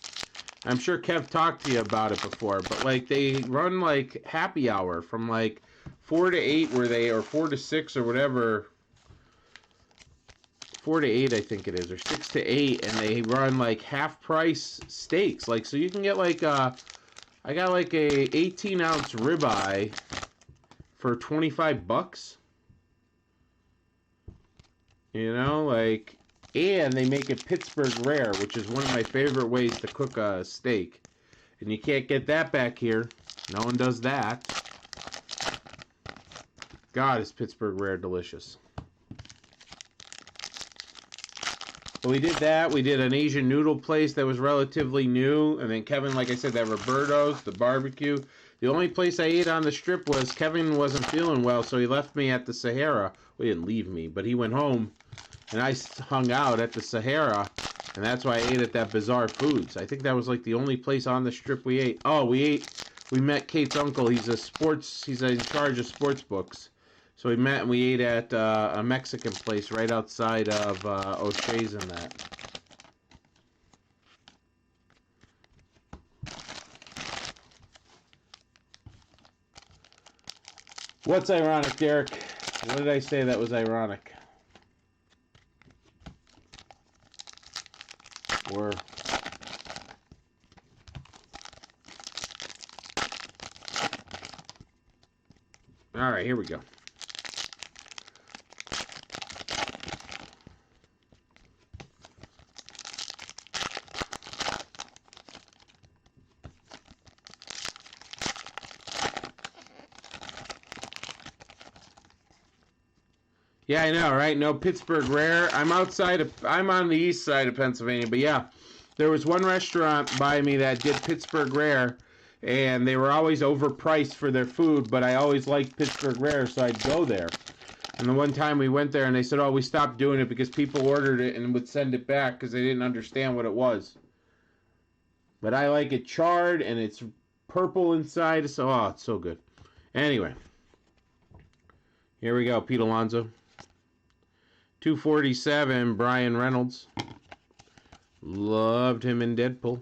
A: I'm sure Kev talked to you about it before, but like they run like happy hour from like 4 to 8 or 4 to 6 or whatever. 4 to 8 I think it is, or 6 to 8, and they run like half price steaks. Like, so you can get like I got like a 18-ounce ribeye for $25. You know, like, and they make it Pittsburgh rare, which is one of my favorite ways to cook a steak. And you can't get that back here. No one does that. God, is Pittsburgh rare delicious. So we did that. We did an Asian noodle place that was relatively new. And then Kevin, like I said, that Roberto's, the barbecue. The only place I ate on the strip was Kevin wasn't feeling well, so he left me at the Sahara. Well, he didn't leave me, but he went home. And I hung out at the Sahara, and that's why I ate at that Bizarre Foods. I think that was like the only place on the strip we ate. Oh, we met Kate's uncle. He's in charge of sports books. So we met and we ate at a Mexican place right outside of O'Shea's and that. What's ironic, Derek? What did I say that was ironic? Or all right, here we go. Yeah, I know, right? No Pittsburgh rare. I'm on the east side of Pennsylvania, but yeah, there was one restaurant by me that did Pittsburgh rare, and they were always overpriced for their food, but I always liked Pittsburgh rare, so I'd go there. And the one time we went there, and they said, oh, we stopped doing it because people ordered it and would send it back because they didn't understand what it was. But I like it charred, and it's purple inside, so, oh, it's so good. Anyway, here we go, Pete Alonso. 247, Brian Reynolds. Loved him in Deadpool.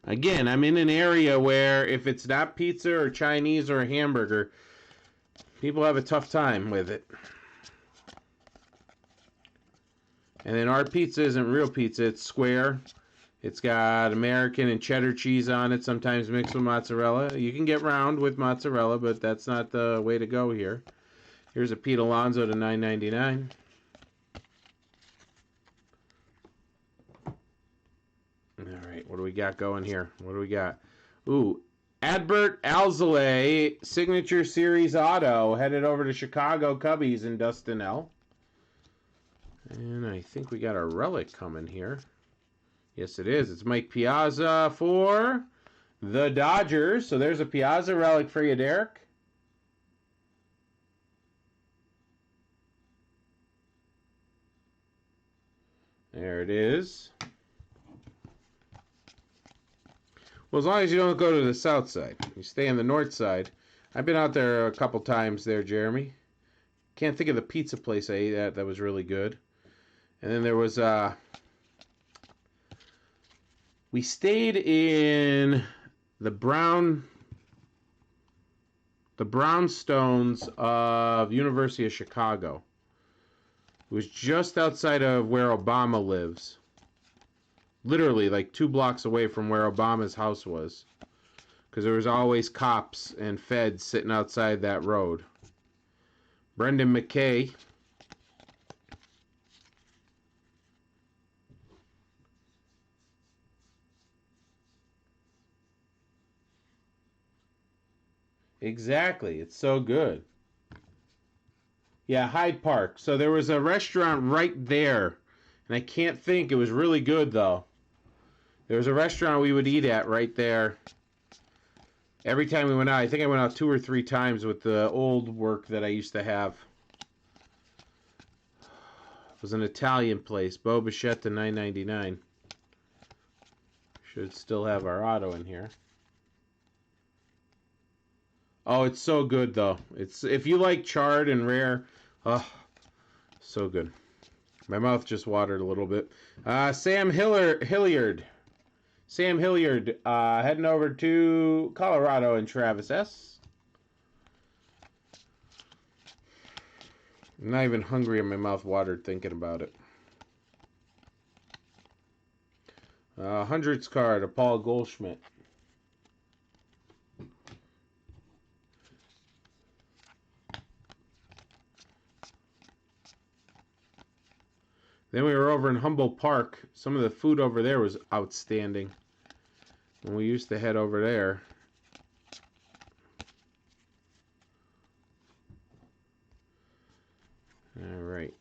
A: Again, I'm in an area where if it's not pizza or Chinese or a hamburger, people have a tough time with it. And then our pizza isn't real pizza, it's square. It's got American and cheddar cheese on it, sometimes mixed with mozzarella. You can get round with mozzarella, but that's not the way to go here. Here's a Pete Alonso to $9.99. All right, what do we got going here? What do we got? Ooh, Adbert Alzolay, Signature Series Auto, headed over to Chicago Cubbies and Dustin L. And I think we got a relic coming here. Yes, it is. It's Mike Piazza for the Dodgers. So there's a Piazza relic for you, Derek. There it is. Well, as long as you don't go to the south side. You stay on the north side. I've been out there a couple times there, Jeremy. Can't think of the pizza place I ate at that was really good. And then there was... we stayed in the brownstones of University of Chicago. It was just outside of where Obama lives. Literally like 2 blocks away from where Obama's house was. Because there was always cops and feds sitting outside that road. Brendan McKay. Exactly. It's so good. Yeah, Hyde Park. So there was a restaurant right there. And I can't think. It was really good, though. There was a restaurant we would eat at right there. Every time we went out. I think I went out 2 or 3 times with the old work that I used to have. was an Italian place. Bo Bichette to $9.99. Should still have our auto in here. Oh, it's so good though. It's if you like charred and rare, oh, so good. My mouth just watered a little bit. Sam Hilliard. Sam Hilliard heading over to Colorado and Travis S. I'm not even hungry and my mouth watered thinking about it. 100s card of Paul Goldschmidt. Then we were over in Humboldt Park. Some of the food over there was outstanding. And we used to head over there. All right.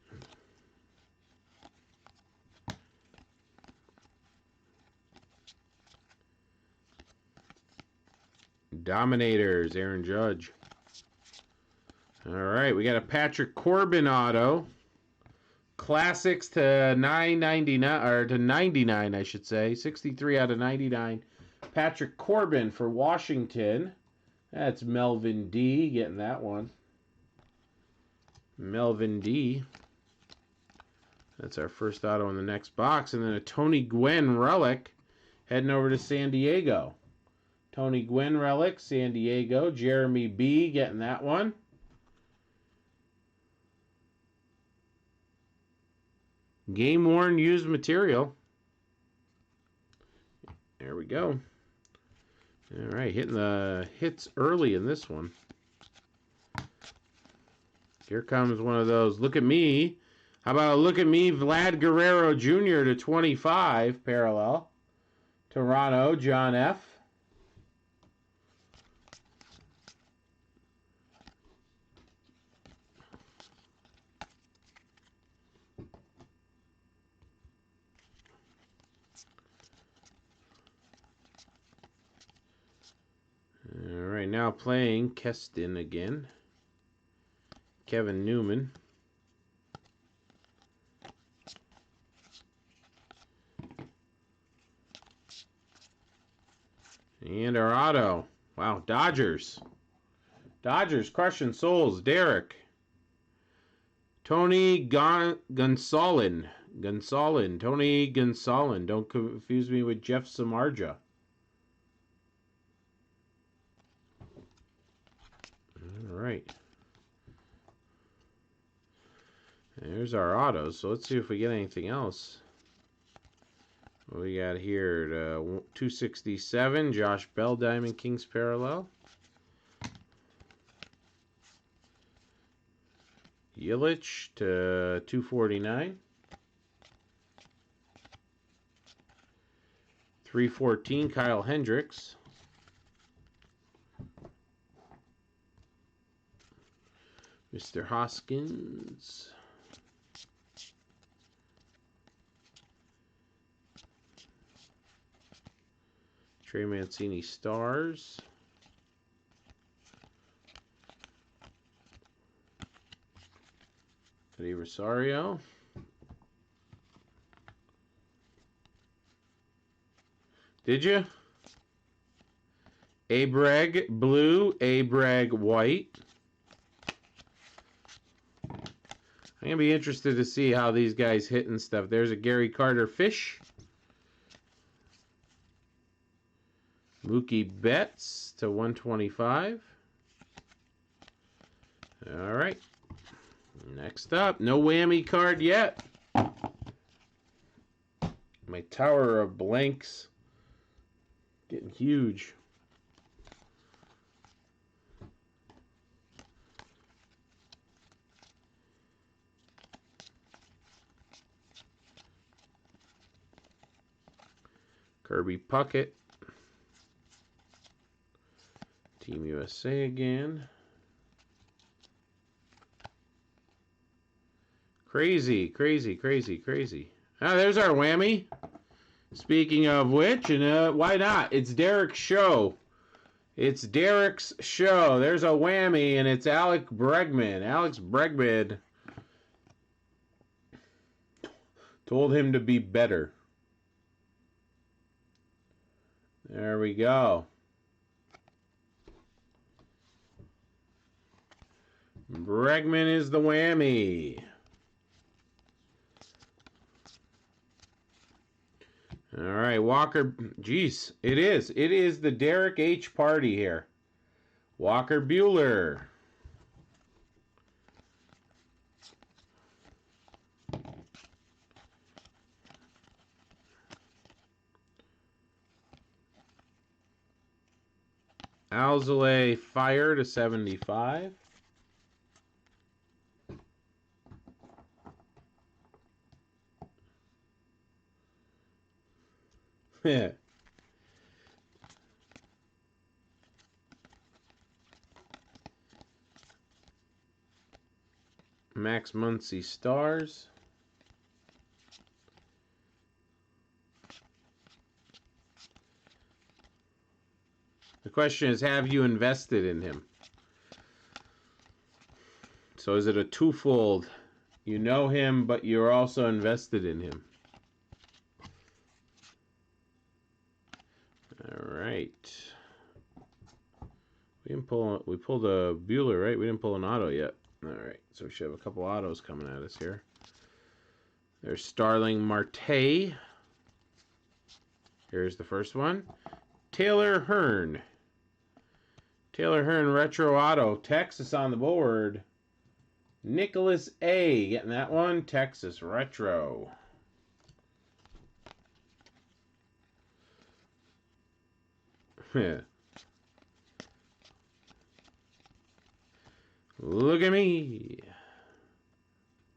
A: Dominators, Aaron Judge. All right, we got a Patrick Corbin auto. Classics to $9.99 or to $99, I should say. 63 out of 99. Patrick Corbin for Washington. That's Melvin D. Getting that one. Melvin D. That's our first auto in the next box. And then a Tony Gwynn relic heading over to San Diego. Tony Gwynn relic, San Diego. Jeremy B. getting that one. Game worn used material. There we go. All right, hitting the hits early in this one. Here comes one of those. Look at me. How about a look at me, Vlad Guerrero Jr. to 25 parallel. Toronto, John F. All right, now playing Keston again. Kevin Newman. And our auto. Wow, Dodgers. Dodgers crushing souls. Derek. Tony Gonsolin. Tony Gonsolin. Don't confuse me with Jeff Samardzija. All right. There's our autos. So let's see if we get anything else. What we got here? 267, Josh Bell, Diamond Kings parallel. Yelich to 249. 314, Kyle Hendricks. Mr. Hoskins. Trey Mancini Stars. Eddie Rosario. Did you? Abreg blue, Abreg white. I'm going to be interested to see how these guys hit and stuff. There's a Gary Carter Fish. Mookie Betts to 125. All right. Next up, no whammy card yet. My tower of blanks getting huge. Kirby Puckett. Team USA again. Crazy, crazy, crazy, crazy. Ah, there's our whammy. Speaking of which, and why not? It's Derek's show. It's Derek's show. There's a whammy, and it's Alex Bregman. Alex Bregman. Told him to be better. There we go. Bregman is the whammy. All right, Walker. Geez, it is. It is the Derek H. party here. Walker Buehler. Alzolay Fire to 75. Max Muncy Stars. The question is, have you invested in him? So is it a twofold? You know him, but you're also invested in him. All right. We pulled a Buehler, right? We didn't pull an auto yet. All right, so we should have a couple autos coming at us here. There's Starling Marte. Here's the first one. Taylor Hearn. Taylor Hearn Retro Auto. Texas on the board. Nicholas A. Getting that one. Texas Retro. Look at me.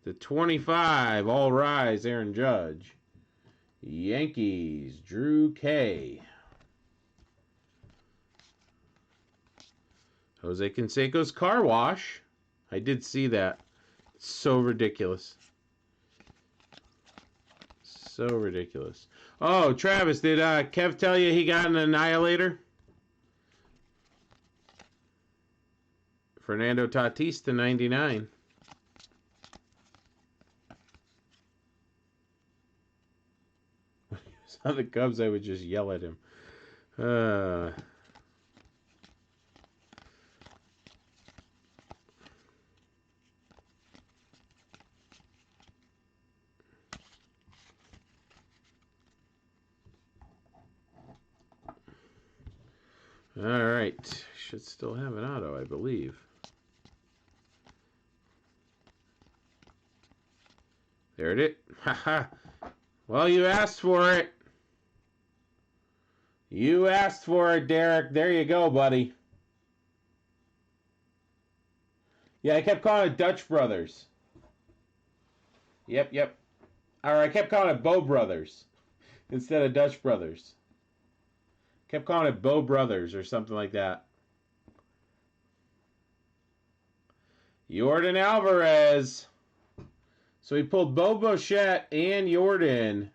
A: The 25. All rise. Aaron Judge. Yankees. Drew K. Jose Canseco's Car Wash. I did see that. It's so ridiculous. So ridiculous. Oh, Travis, did Kev tell you he got an Annihilator? Fernando Tatis to 99. When he was on the Cubs, I would just yell at him. All right. Should still have an auto, I believe. There it is. Haha. Well, you asked for it. You asked for it, Derek. There you go, buddy. Yeah, I kept calling it Dutch Brothers. Yep. Or I kept calling it Bo Brothers instead of Dutch Brothers. Kept calling it Bo Brothers or something like that. Yordan Alvarez. So he pulled Bo Bichette and Yordan.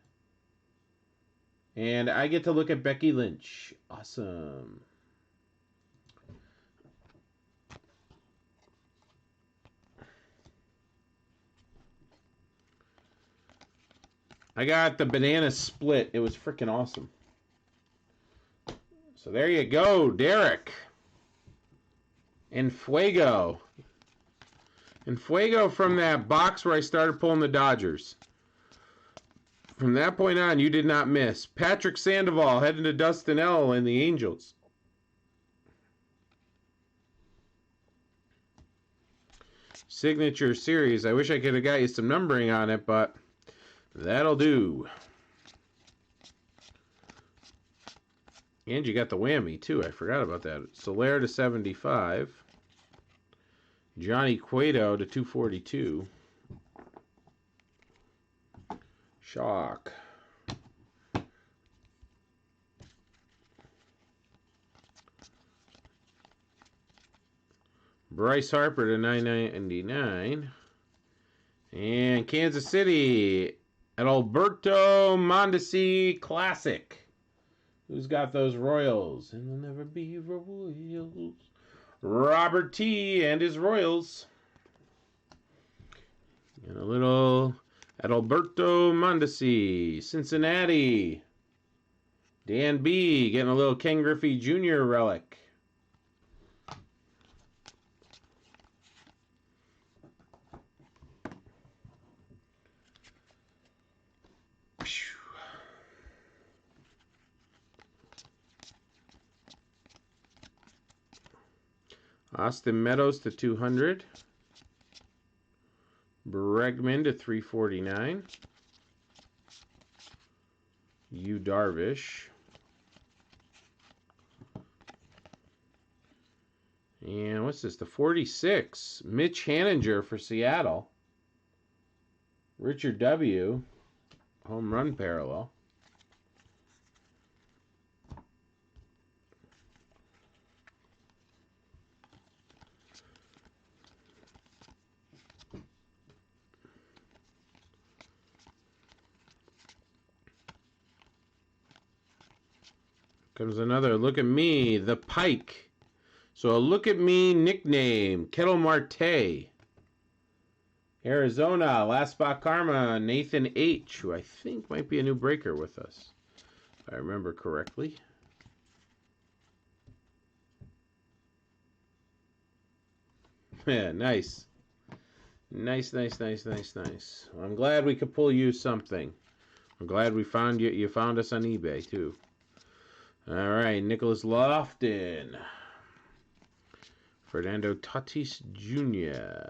A: And I get to look at Becky Lynch. Awesome. I got the banana split. It was freaking awesome. So there you go, Derek. And Fuego. And Fuego from that box where I started pulling the Dodgers. From that point on, you did not miss. Patrick Sandoval heading to Dustin L. and the Angels. Signature Series. I wish I could have got you some numbering on it, but that'll do. And you got the whammy, too. I forgot about that. Soler to 75. Johnny Cueto to 242. Shock. Bryce Harper to 999. And Kansas City, an Alberto Mondesi Classic. Who's got those Royals? And they'll never be Royals. Robert T. and his Royals. And a little Adalberto Mondesi, Cincinnati. Dan B. getting a little Ken Griffey Jr. relic. Austin Meadows to 200. Bregman to 349. Yu Darvish. And what's this? The 46. Mitch Haniger for Seattle. Richard W. Home run parallel. Comes another look at me, the Pike. So a look at me nickname, Kettle Marte. Arizona, last spot karma, Nathan H., who I think might be a new breaker with us, if I remember correctly. Yeah, nice. Nice. Well, I'm glad we could pull you something. I'm glad we found you. You found us on eBay, too. All right, Nicholas Lofton. Fernando Tatis Jr.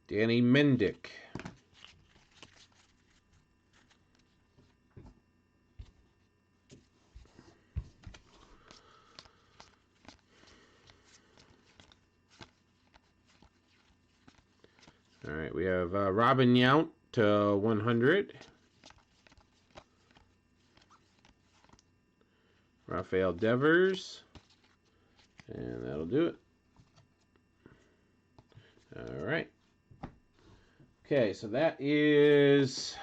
A: Danny Mendick. All right, we have Robin Yount to 100. Rafael Devers. And that'll do it. All right. Okay, so that is...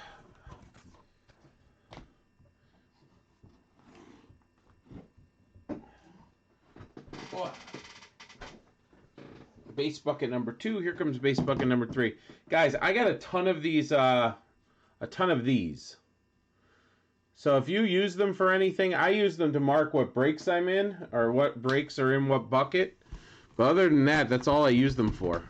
A: base bucket number 2. Here comes base bucket number 3. Guys, I got a ton of these. So if you use them for anything, I use them to mark what breaks I'm in or what breaks are in what bucket. But other than that, that's all I use them for.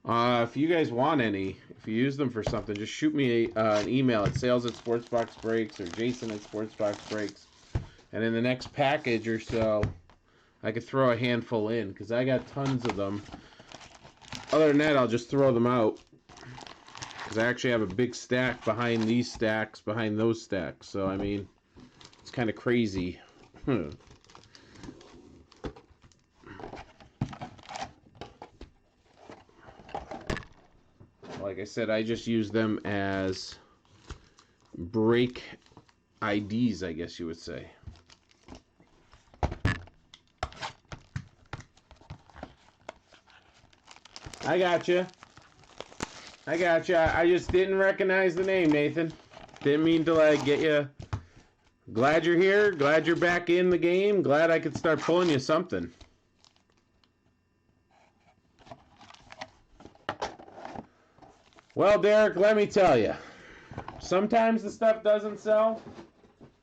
A: If you guys want any, if you use them for something, just shoot me an email at sales@SportsBoxBreaks or Jason@SportsBoxBreaks. And in the next package or so, I could throw a handful in because I got tons of them. Other than that, I'll just throw them out because I actually have a big stack behind these stacks, behind those stacks. So, I mean, it's kind of crazy. Like I said, I just use them as break IDs, I guess you would say. I got you. I just didn't recognize the name, Nathan. Didn't mean to get you. Glad you're here. Glad you're back in the game. Glad I could start pulling you something. Well, Derek, let me tell you. Sometimes the stuff doesn't sell.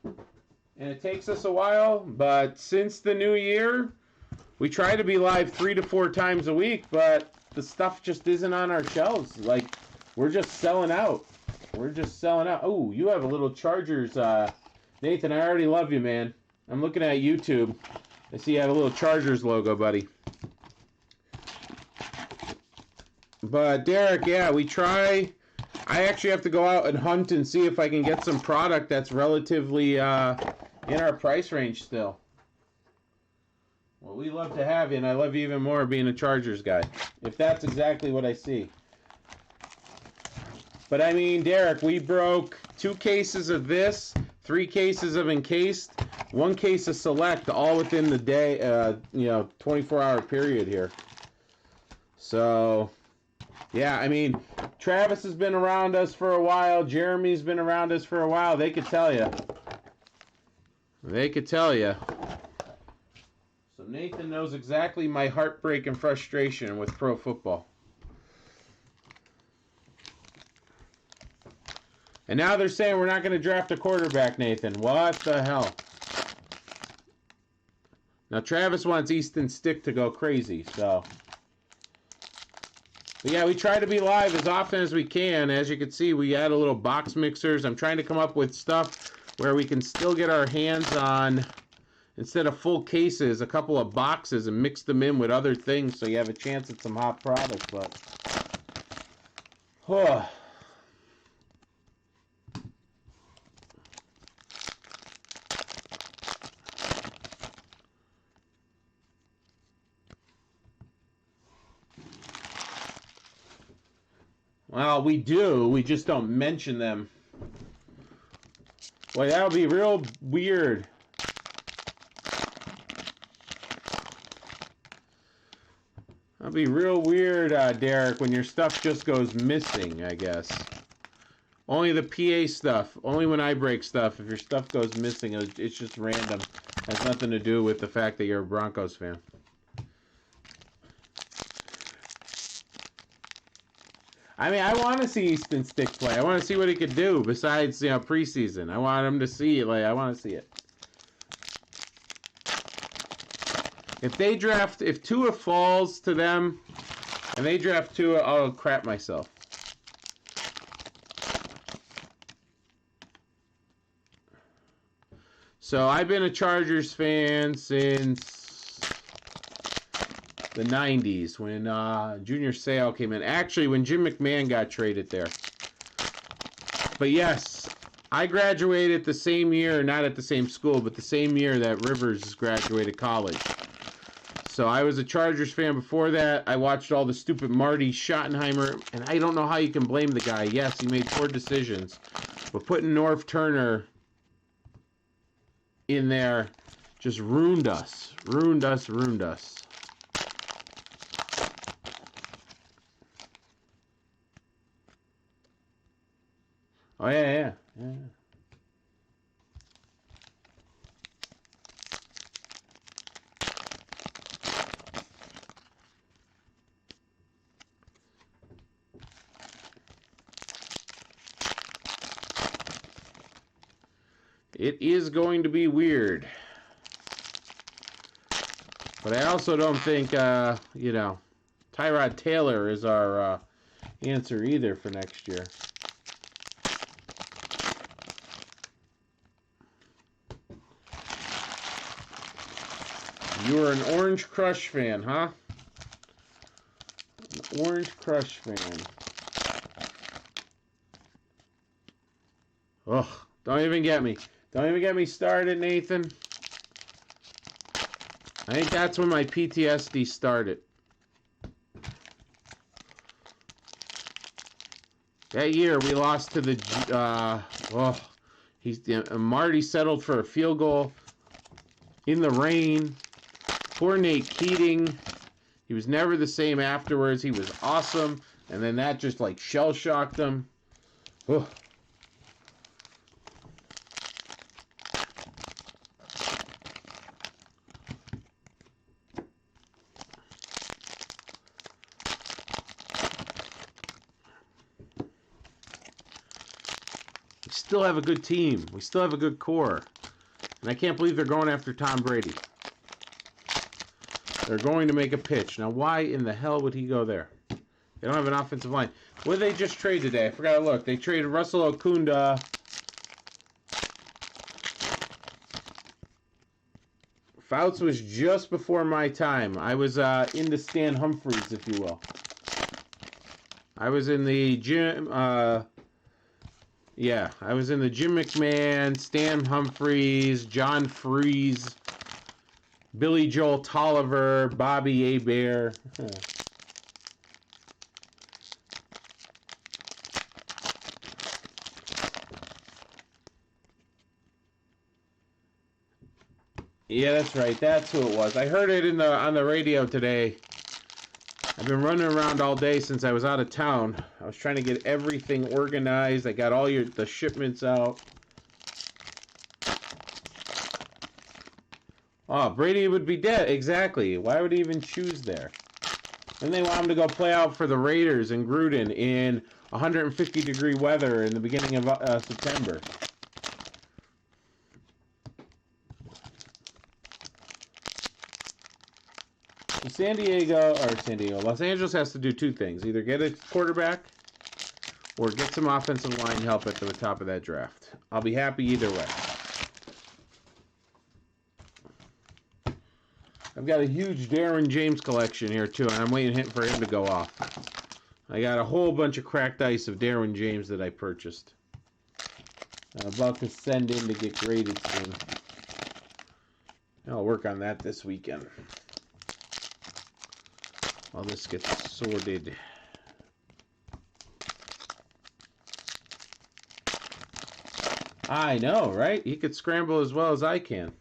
A: And it takes us a while. But since the new year, we try to be live 3 to 4 times a week. But the stuff just isn't on our shelves. We're just selling out. Oh, you have a little Chargers. Nathan, I already love you, man. I'm looking at YouTube. I see you have a little Chargers logo, buddy. But, Derek, yeah, we try. I actually have to go out and hunt and see if I can get some product that's relatively in our price range still. Well, we love to have you, and I love you even more being a Chargers guy, if that's exactly what I see. But, I mean, Derek, we broke 2 cases of this, 3 cases of Encased, 1 case of Select, all within the day, 24-hour period here. So, yeah, I mean, Travis has been around us for a while. Jeremy's been around us for a while. They could tell you. So, Nathan knows exactly my heartbreak and frustration with pro football. And now they're saying we're not going to draft a quarterback, Nathan. What the hell? Now Travis wants Easton Stick to go crazy, so. But yeah, we try to be live as often as we can. As you can see, we add a little box mixers. I'm trying to come up with stuff where we can still get our hands on, instead of full cases, a couple of boxes and mix them in with other things so you have a chance at some hot products. But, oh. Well, we do. We just don't mention them. Boy, that would be real weird. That'd be real weird, Derek, when your stuff just goes missing, I guess. Only the PA stuff. Only when I break stuff. If your stuff goes missing, it's just random. Has nothing to do with the fact that you're a Broncos fan. I mean, I want to see Easton Stick play. I want to see what he could do besides, preseason. I want him to see it. I want to see it. If Tua falls to them and they draft Tua, I'll crap myself. So I've been a Chargers fan since the 90s when Junior Seau came in. Actually, when Jim McMahon got traded there. But yes, I graduated the same year, not at the same school, but the same year that Rivers graduated college. So I was a Chargers fan before that. I watched all the stupid Marty Schottenheimer, and I don't know how you can blame the guy. Yes, he made poor decisions. But putting Norv Turner in there just ruined us. Ruined us. Oh, yeah. It is going to be weird. But I also don't think, Tyrod Taylor is our answer either for next year. You are an Orange Crush fan, huh? An Orange Crush fan. Ugh, don't even get me. Don't even get me started, Nathan. I think that's when my PTSD started. That year we lost to the Marty settled for a field goal in the rain. Poor Nate Keating. He was never the same afterwards. He was awesome, and then that just shell shocked him. Ugh. We still have a good team. We still have a good core. And I can't believe they're going after Tom Brady. They're going to make a pitch. Now, why in the hell would he go there? They don't have an offensive line. What did they just trade today? I forgot to look. They traded Russell Okunda. Fouts was just before my time. I was into Stan Humphries, if you will. I was in the Jim... I was in the Jim McMahon, Stan Humphries, John Freeze... Billy Joel Tolliver, Bobby Hebert. Yeah, that's right. That's who it was. I heard it on the radio today. I've been running around all day since I was out of town. I was trying to get everything organized. I got all the shipments out. Oh, Brady would be dead. Exactly. Why would he even choose there? And they want him to go play out for the Raiders in Gruden in 150-degree weather in the beginning of September. Los Angeles has to do two things. Either get a quarterback or get some offensive line help at the top of that draft. I'll be happy either way. I've got a huge Darren James collection here, too, and I'm waiting for him to go off. I got a whole bunch of cracked ice of Darren James that I purchased. I'm about to send in to get graded soon. I'll work on that this weekend. While this gets sorted. I know, right? He could scramble as well as I can.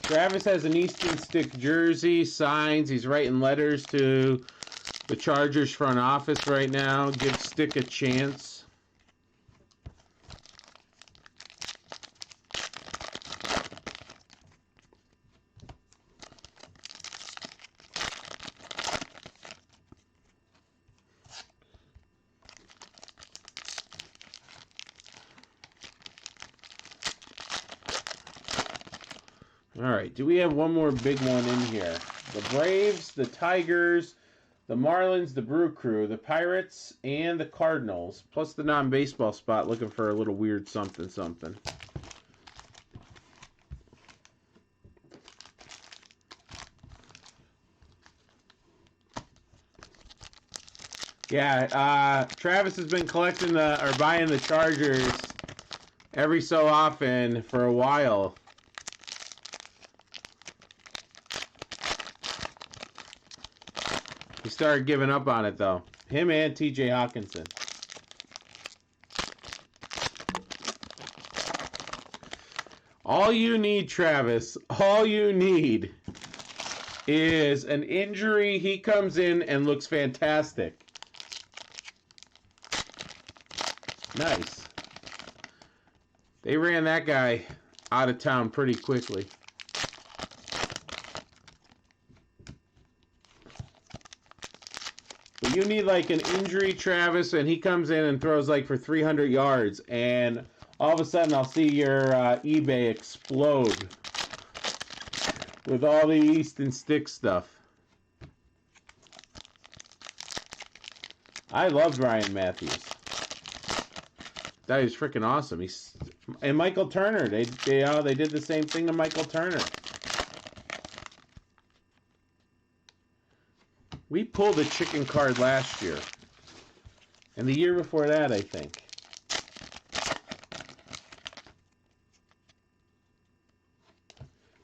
A: Travis has an Easton Stick jersey, signs. He's writing letters to the Chargers front office right now. Give Stick a chance. All right, do we have one more big one in here? The Braves, the Tigers, the Marlins, the Brew Crew, the Pirates, and the Cardinals, plus the non-baseball spot looking for a little weird something. Yeah, Travis has been collecting or buying the Chargers every so often for a while. He started giving up on it, though. Him and T.J. Hawkinson. All you need, Travis, all you need is an injury. He comes in and looks fantastic. Nice. They ran that guy out of town pretty quickly. You need like an injury, Travis, and he comes in and throws like for 300 yards, and all of a sudden I'll see your eBay explode with all the Easton Stick stuff. I loved Ryan Matthews. That was freaking awesome. And Michael Turner. They did the same thing to Michael Turner. We pulled a chicken card last year. And the year before that, I think.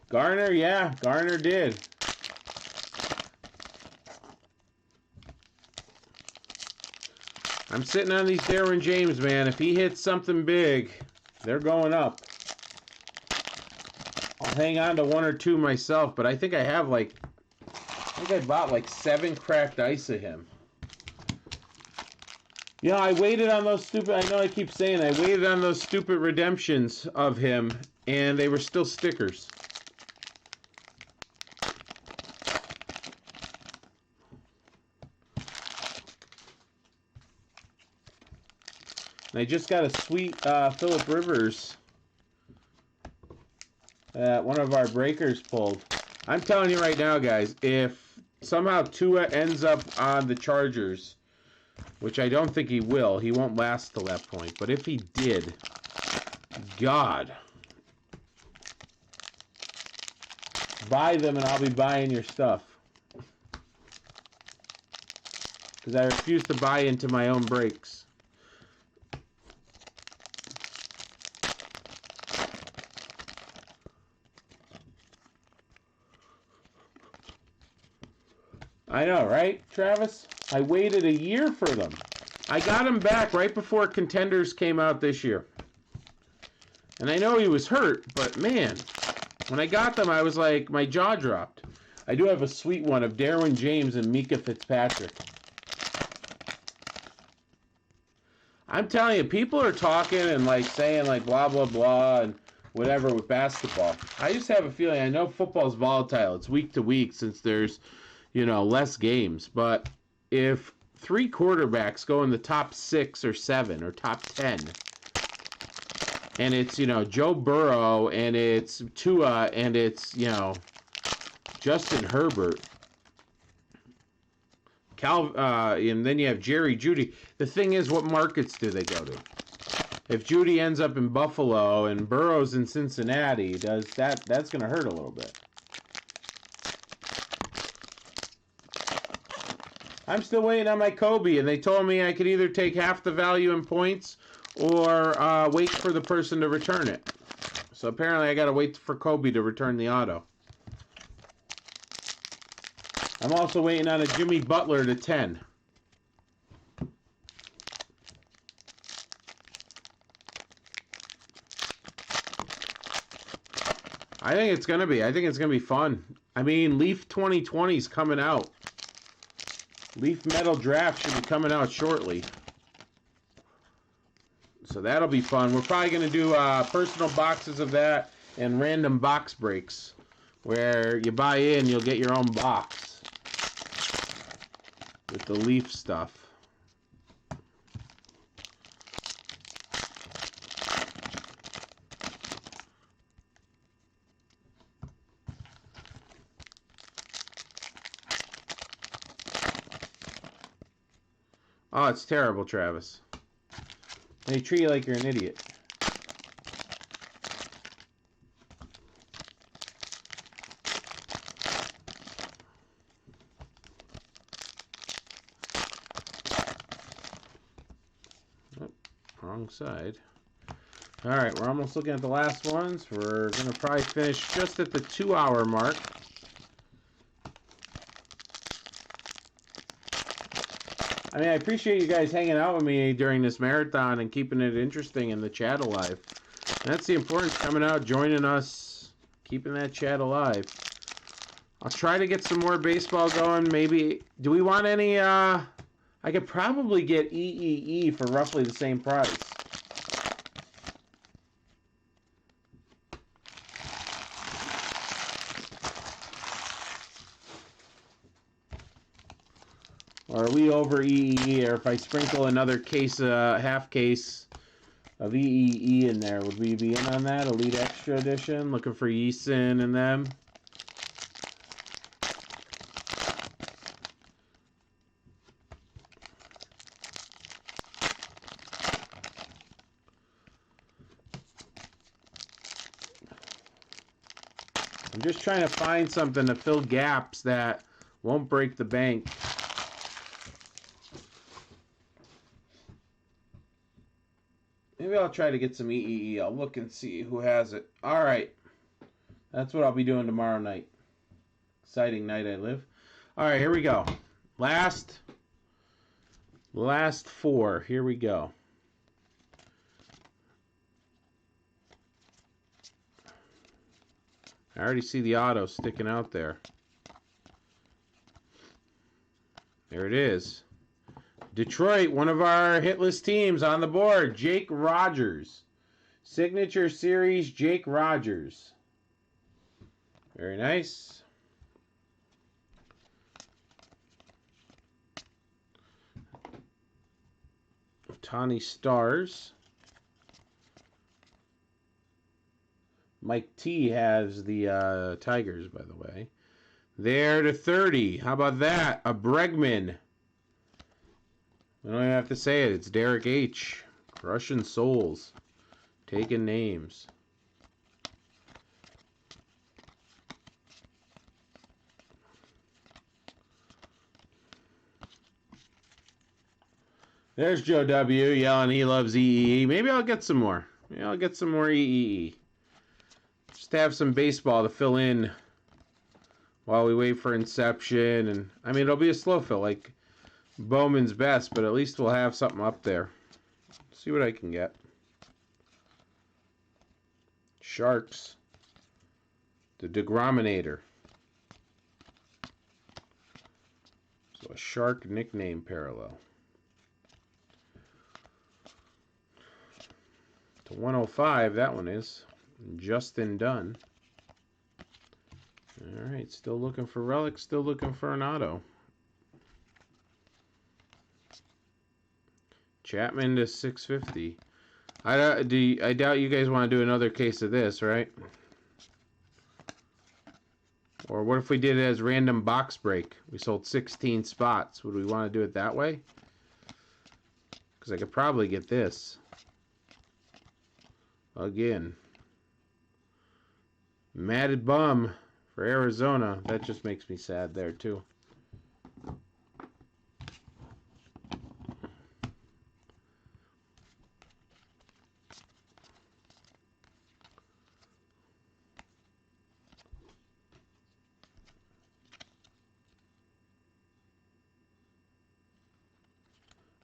A: Garner, yeah, Garner did. I'm sitting on these Darren James, man. If he hits something big, they're going up. I'll hang on to one or two myself, but I think I have I bought like 7 cracked ice of him. You know, I waited on those stupid, I know I keep saying, I waited on those stupid redemptions of him, and they were still stickers. And I just got a sweet Phillip Rivers that one of our breakers pulled. I'm telling you right now, guys, if somehow Tua ends up on the Chargers, which I don't think he will, he won't last till that point, but if he did, God, buy them and I'll be buying your stuff. Because I refuse to buy into my own breaks. I know, right, Travis? I waited a year for them. I got him back right before Contenders came out this year. And I know he was hurt, but man, when I got them, I was like, my jaw dropped. I do have a sweet one of Derwin James and Mika Fitzpatrick. I'm telling you, people are talking and like saying like blah, blah, blah and whatever with basketball. I just have a feeling, I know football's volatile. It's week to week since there's, less games. But if 3 quarterbacks go in the top 6 or 7 or top 10, and it's, Joe Burrow and it's Tua and it's, Justin Herbert, and then you have Jerry Jeudy. The thing is, what markets do they go to? If Jeudy ends up in Buffalo and Burrow's in Cincinnati, that's going to hurt a little bit. I'm still waiting on my Kobe, and they told me I could either take half the value in points or wait for the person to return it. So apparently I got to wait for Kobe to return the auto. I'm also waiting on a Jimmy Butler to 10. I think it's going to be fun. I mean, Leaf 2020 is coming out. Leaf Metal Draft should be coming out shortly. So that'll be fun. We're probably going to do personal boxes of that and random box breaks where you buy in, you'll get your own box with the Leaf stuff. Oh, it's terrible, Travis. They treat you like you're an idiot. Oh, wrong side. All right, we're almost looking at the last ones. We're going to probably finish just at the 2-hour mark. I mean, I appreciate you guys hanging out with me during this marathon and keeping it interesting and the chat alive. And that's the importance, coming out, joining us, keeping that chat alive. I'll try to get some more baseball going. Maybe, do we want any, I could probably get EEE for roughly the same price. Or are we over EEE? Or if I sprinkle another case, half case of EEE in there, would we be in on that? Elite Extra Edition, looking for Yeason and them. I'm just trying to find something to fill gaps that won't break the bank. Maybe I'll try to get some EEE. I'll look and see who has it. All right. That's what I'll be doing tomorrow night. Exciting night I live. All right, here we go. Last 4. Here we go. I already see the auto sticking out there. There it is. Detroit, one of our hit list teams on the board. Jake Rogers. Signature Series Jake Rogers. Very nice. Tawny Stars. Mike T has the Tigers, by the way. There to 30. How about that? A Bregman. I don't even have to say it. It's Derek H. Crushing souls. Taking names. There's Joe W. yelling he loves EEE. Maybe I'll get some more. Maybe I'll get some more EEE. Just to have some baseball to fill in while we wait for Inception. And I mean, it'll be a slow fill. Like Bowman's best, but at least we'll have something up there. See what I can get. Sharks. The Degrominator. So a Shark nickname parallel. To 105, that one is. Justin Dunn. Alright, still looking for relics, still looking for an auto. Chapman to 650. I doubt you guys want to do another case of this, right? Or what if we did it as random box break? We sold 16 spots. Would we want to do it that way? Because I could probably get this. Again. Matted Bum for Arizona. That just makes me sad there, too.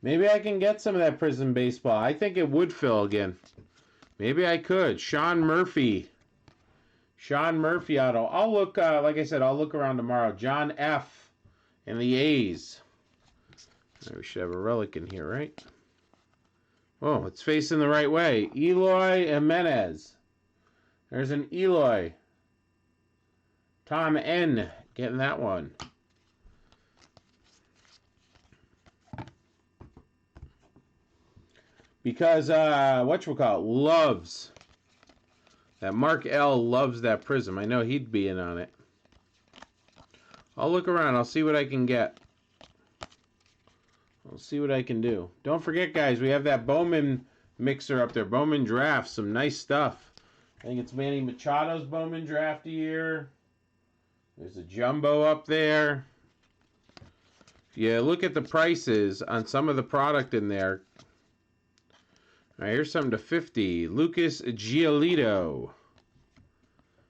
A: Maybe I can get some of that Prism Baseball. I think it would fill again. Maybe I could. Sean Murphy. Sean Murphy auto. I'll look, like I said, I'll look around tomorrow. John F. and the A's. We should have a relic in here, right? Oh, it's facing the right way. Eloy Jimenez. There's an Eloy. Tom N. getting that one. Because, whatchamacallit loves, that Mark L. loves that Prism. I know he'd be in on it. I'll look around. I'll see what I can get. I'll see what I can do. Don't forget, guys, we have that Bowman mixer up there. Bowman draft. Some nice stuff. I think it's Manny Machado's Bowman draft a year. There's a jumbo up there. If you look at the prices on some of the product in there. All right, here's something to 50. Lucas Giolito.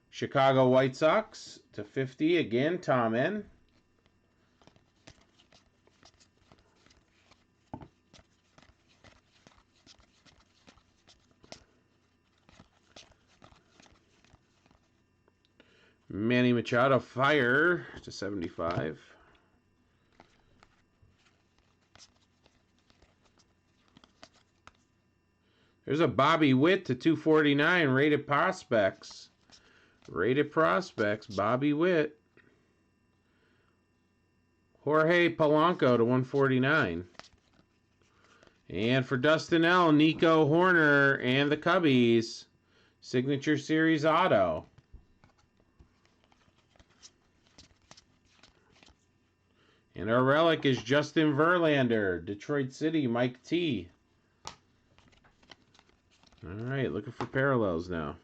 A: Chicago White Sox to 50. Again, Tom N. Manny Machado Fire to 75. There's a Bobby Witt to 249. Rated Prospects. Rated Prospects. Bobby Witt. Jorge Polanco to 149. And for Dustin L., Nico Horner and the Cubbies. Signature Series Auto. And our relic is Justin Verlander. Detroit City, Mike T. All right, looking for parallels now.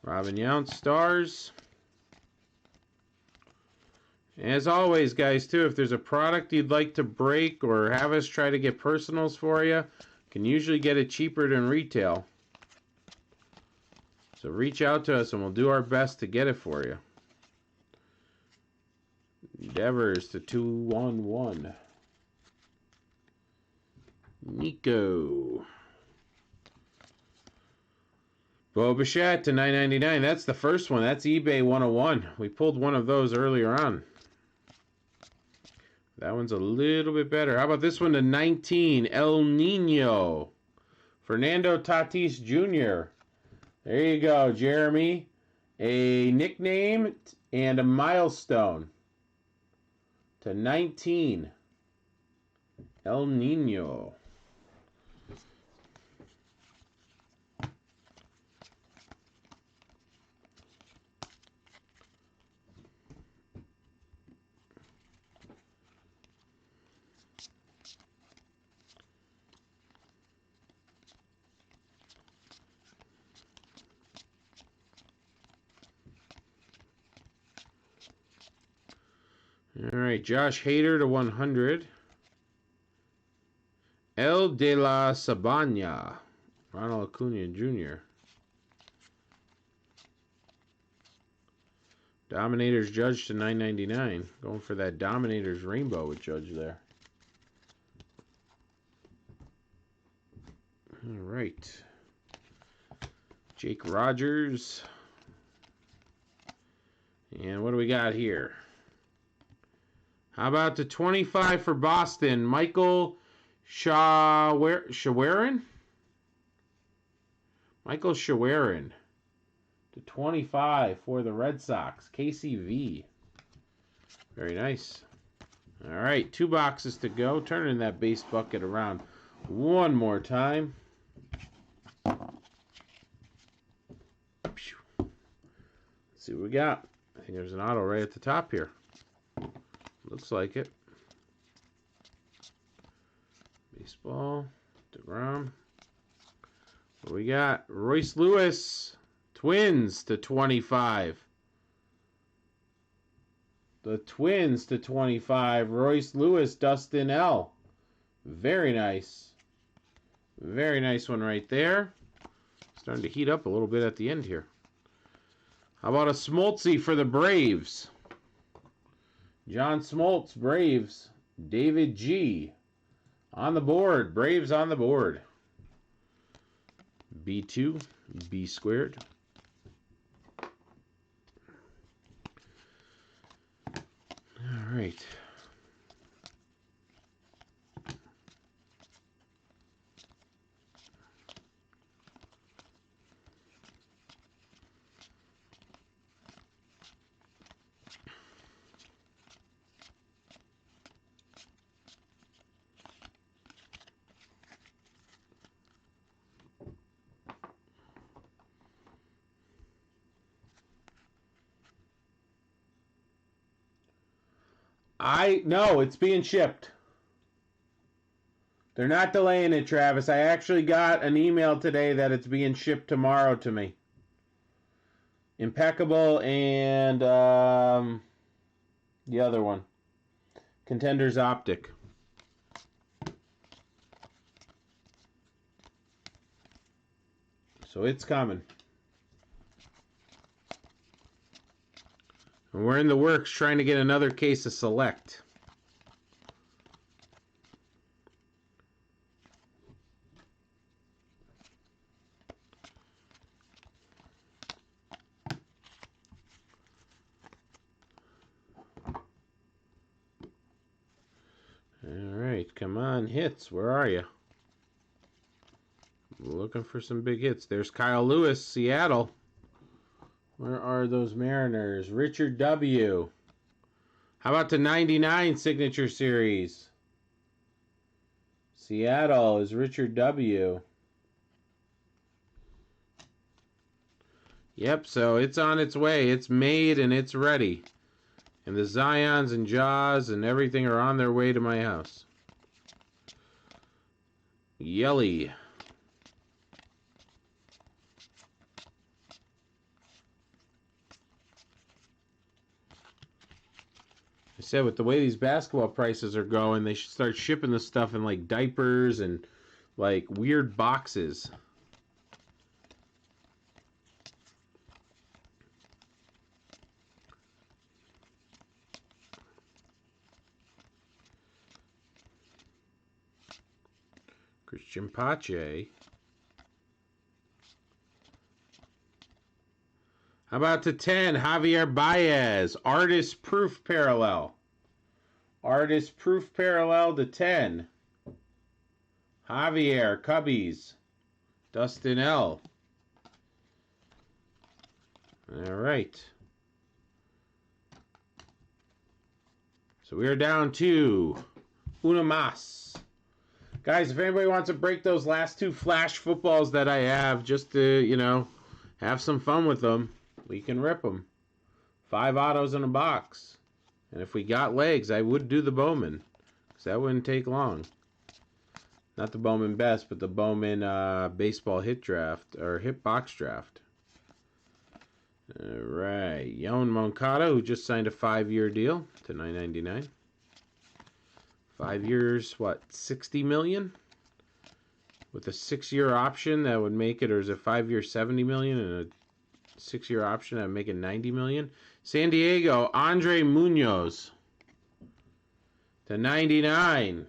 A: Robin Yount, Stars. As always, guys, too, if there's a product you'd like to break or have us try to get personals for you, can usually get it cheaper than retail. So reach out to us and we'll do our best to get it for you. Devers to 211. Nico. Bo Bichette to 999. That's the first one. That's eBay 101. We pulled one of those earlier on. That one's a little bit better. How about this one to 19? El Nino. Fernando Tatis Jr. There you go, Jeremy. A nickname and a milestone. To 19. El Nino. All right, Josh Hader to 100. El de la Sabana. Ronald Acuna Jr. Dominators Judge to 9.99. Going for that Dominators Rainbow with Judge there. All right. Jake Rogers. And what do we got here? How about the 25 for Boston? Michael Shawarin? Michael Shawarin. To 25 for the Red Sox. KCV. Very nice. All right, 2 boxes to go. Turning that base bucket around one more time. Let's see what we got. I think there's an auto right at the top here. Looks like it. Baseball. DeGrom. What we got? Royce Lewis. Twins to 25. The Twins to 25. Royce Lewis, Dustin L. Very nice. Very nice one right there. Starting to heat up a little bit at the end here. How about a Smoltzy for the Braves? John Smoltz, Braves. David G. On the board. Braves on the board. B2, B squared. All right. No, it's being shipped. They're not delaying it, Travis. I actually got an email today that it's being shipped tomorrow to me. Impeccable and the other one. Contenders Optic. So it's coming. And we're in the works trying to get another case of Select. Alright, come on, hits. Where are you? Looking for some big hits. There's Kyle Lewis, Seattle. Where are those Mariners? Richard W. How about the 99 Signature Series? Seattle is Richard W. Yep, so it's on its way. It's made and it's ready. And the Zions and Jaws and everything are on their way to my house. Yelly. I said with the way these basketball prices are going, they should start shipping the stuff in like diapers and like weird boxes. Christian Pache. How about the 10, Javier Baez, Artist Proof Parallel. Artist Proof Parallel to 10. Javier, Cubbies. Dustin L. All right. So we are down to una más. Guys, if anybody wants to break those last 2 flash footballs that I have just to, you know, have some fun with them, we can rip them. 5 autos in a box. And if we got legs, I would do the Bowman. Because that wouldn't take long. Not the Bowman Best, but the Bowman baseball hit draft. Or hit box draft. Alright. Yoan Moncada, who just signed a 5-year deal to $9.99. 5 years, what, $60 million? With a 6-year option, that would make it, or is it 5 years, $70 million, and a 6-year option. I'm making $90 million. San Diego, Andre Munoz to 99.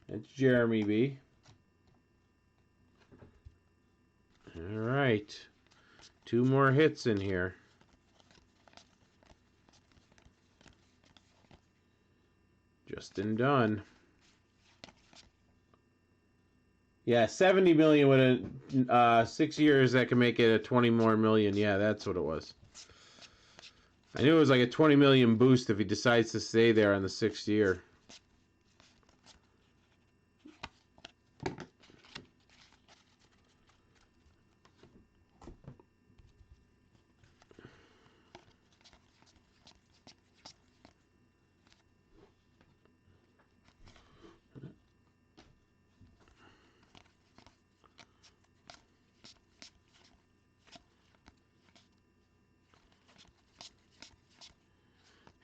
A: That's Jeremy B. All right. 2 more hits in here. Justin Dunn. Yeah, 70 million with a 6 years that can make it a 20 more million. Yeah, that's what it was. I knew it was like a 20 million boost if he decides to stay there on the 6th year.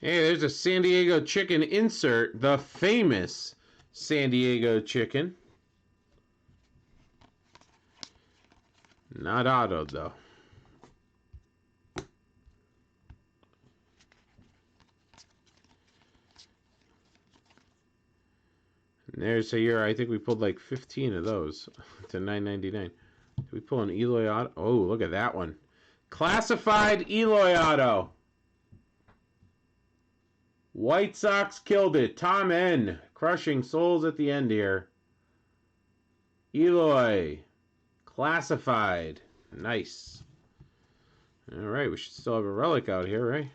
A: Hey, there's a San Diego Chicken insert. The famous San Diego Chicken. Not autoed, though. And there's a year, I think we pulled like 15 of those to $9.99. Did we pull an Eloy auto? Oh, look at that one. Classified Eloy auto. White Sox killed it. Tom N. Crushing souls at the end here. Eloy. Classified. Nice. All right, we should still have a relic out here, right?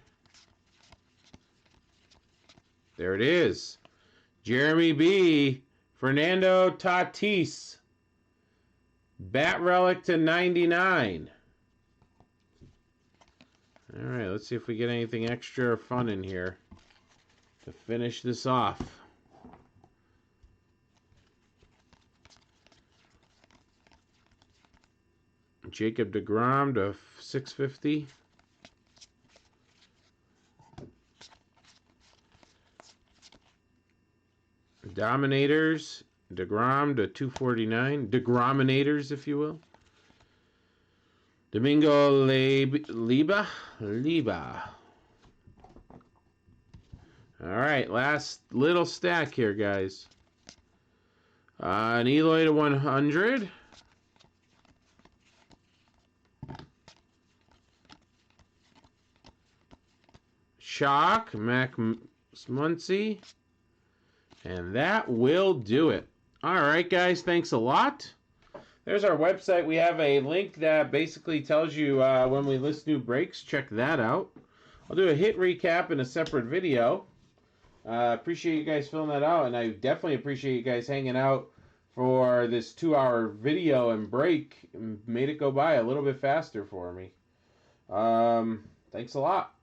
A: There it is. Jeremy B. Fernando Tatis. Bat relic to 99. All right, let's see if we get anything extra fun in here to finish this off. Jacob deGrom to 650. Dominators, deGrom to 249. DeGrominators, if you will. Domingo Liba. All right, last little stack here, guys. An Eloy to 100. Shock, Mac Muncy. And that will do it. All right, guys, thanks a lot. There's our website. We have a link that basically tells you when we list new breaks. Check that out. I'll do a hit recap in a separate video. Appreciate you guys filling that out, and I definitely appreciate you guys hanging out for this 2-hour video and break. Made it go by a little bit faster for me. Thanks a lot.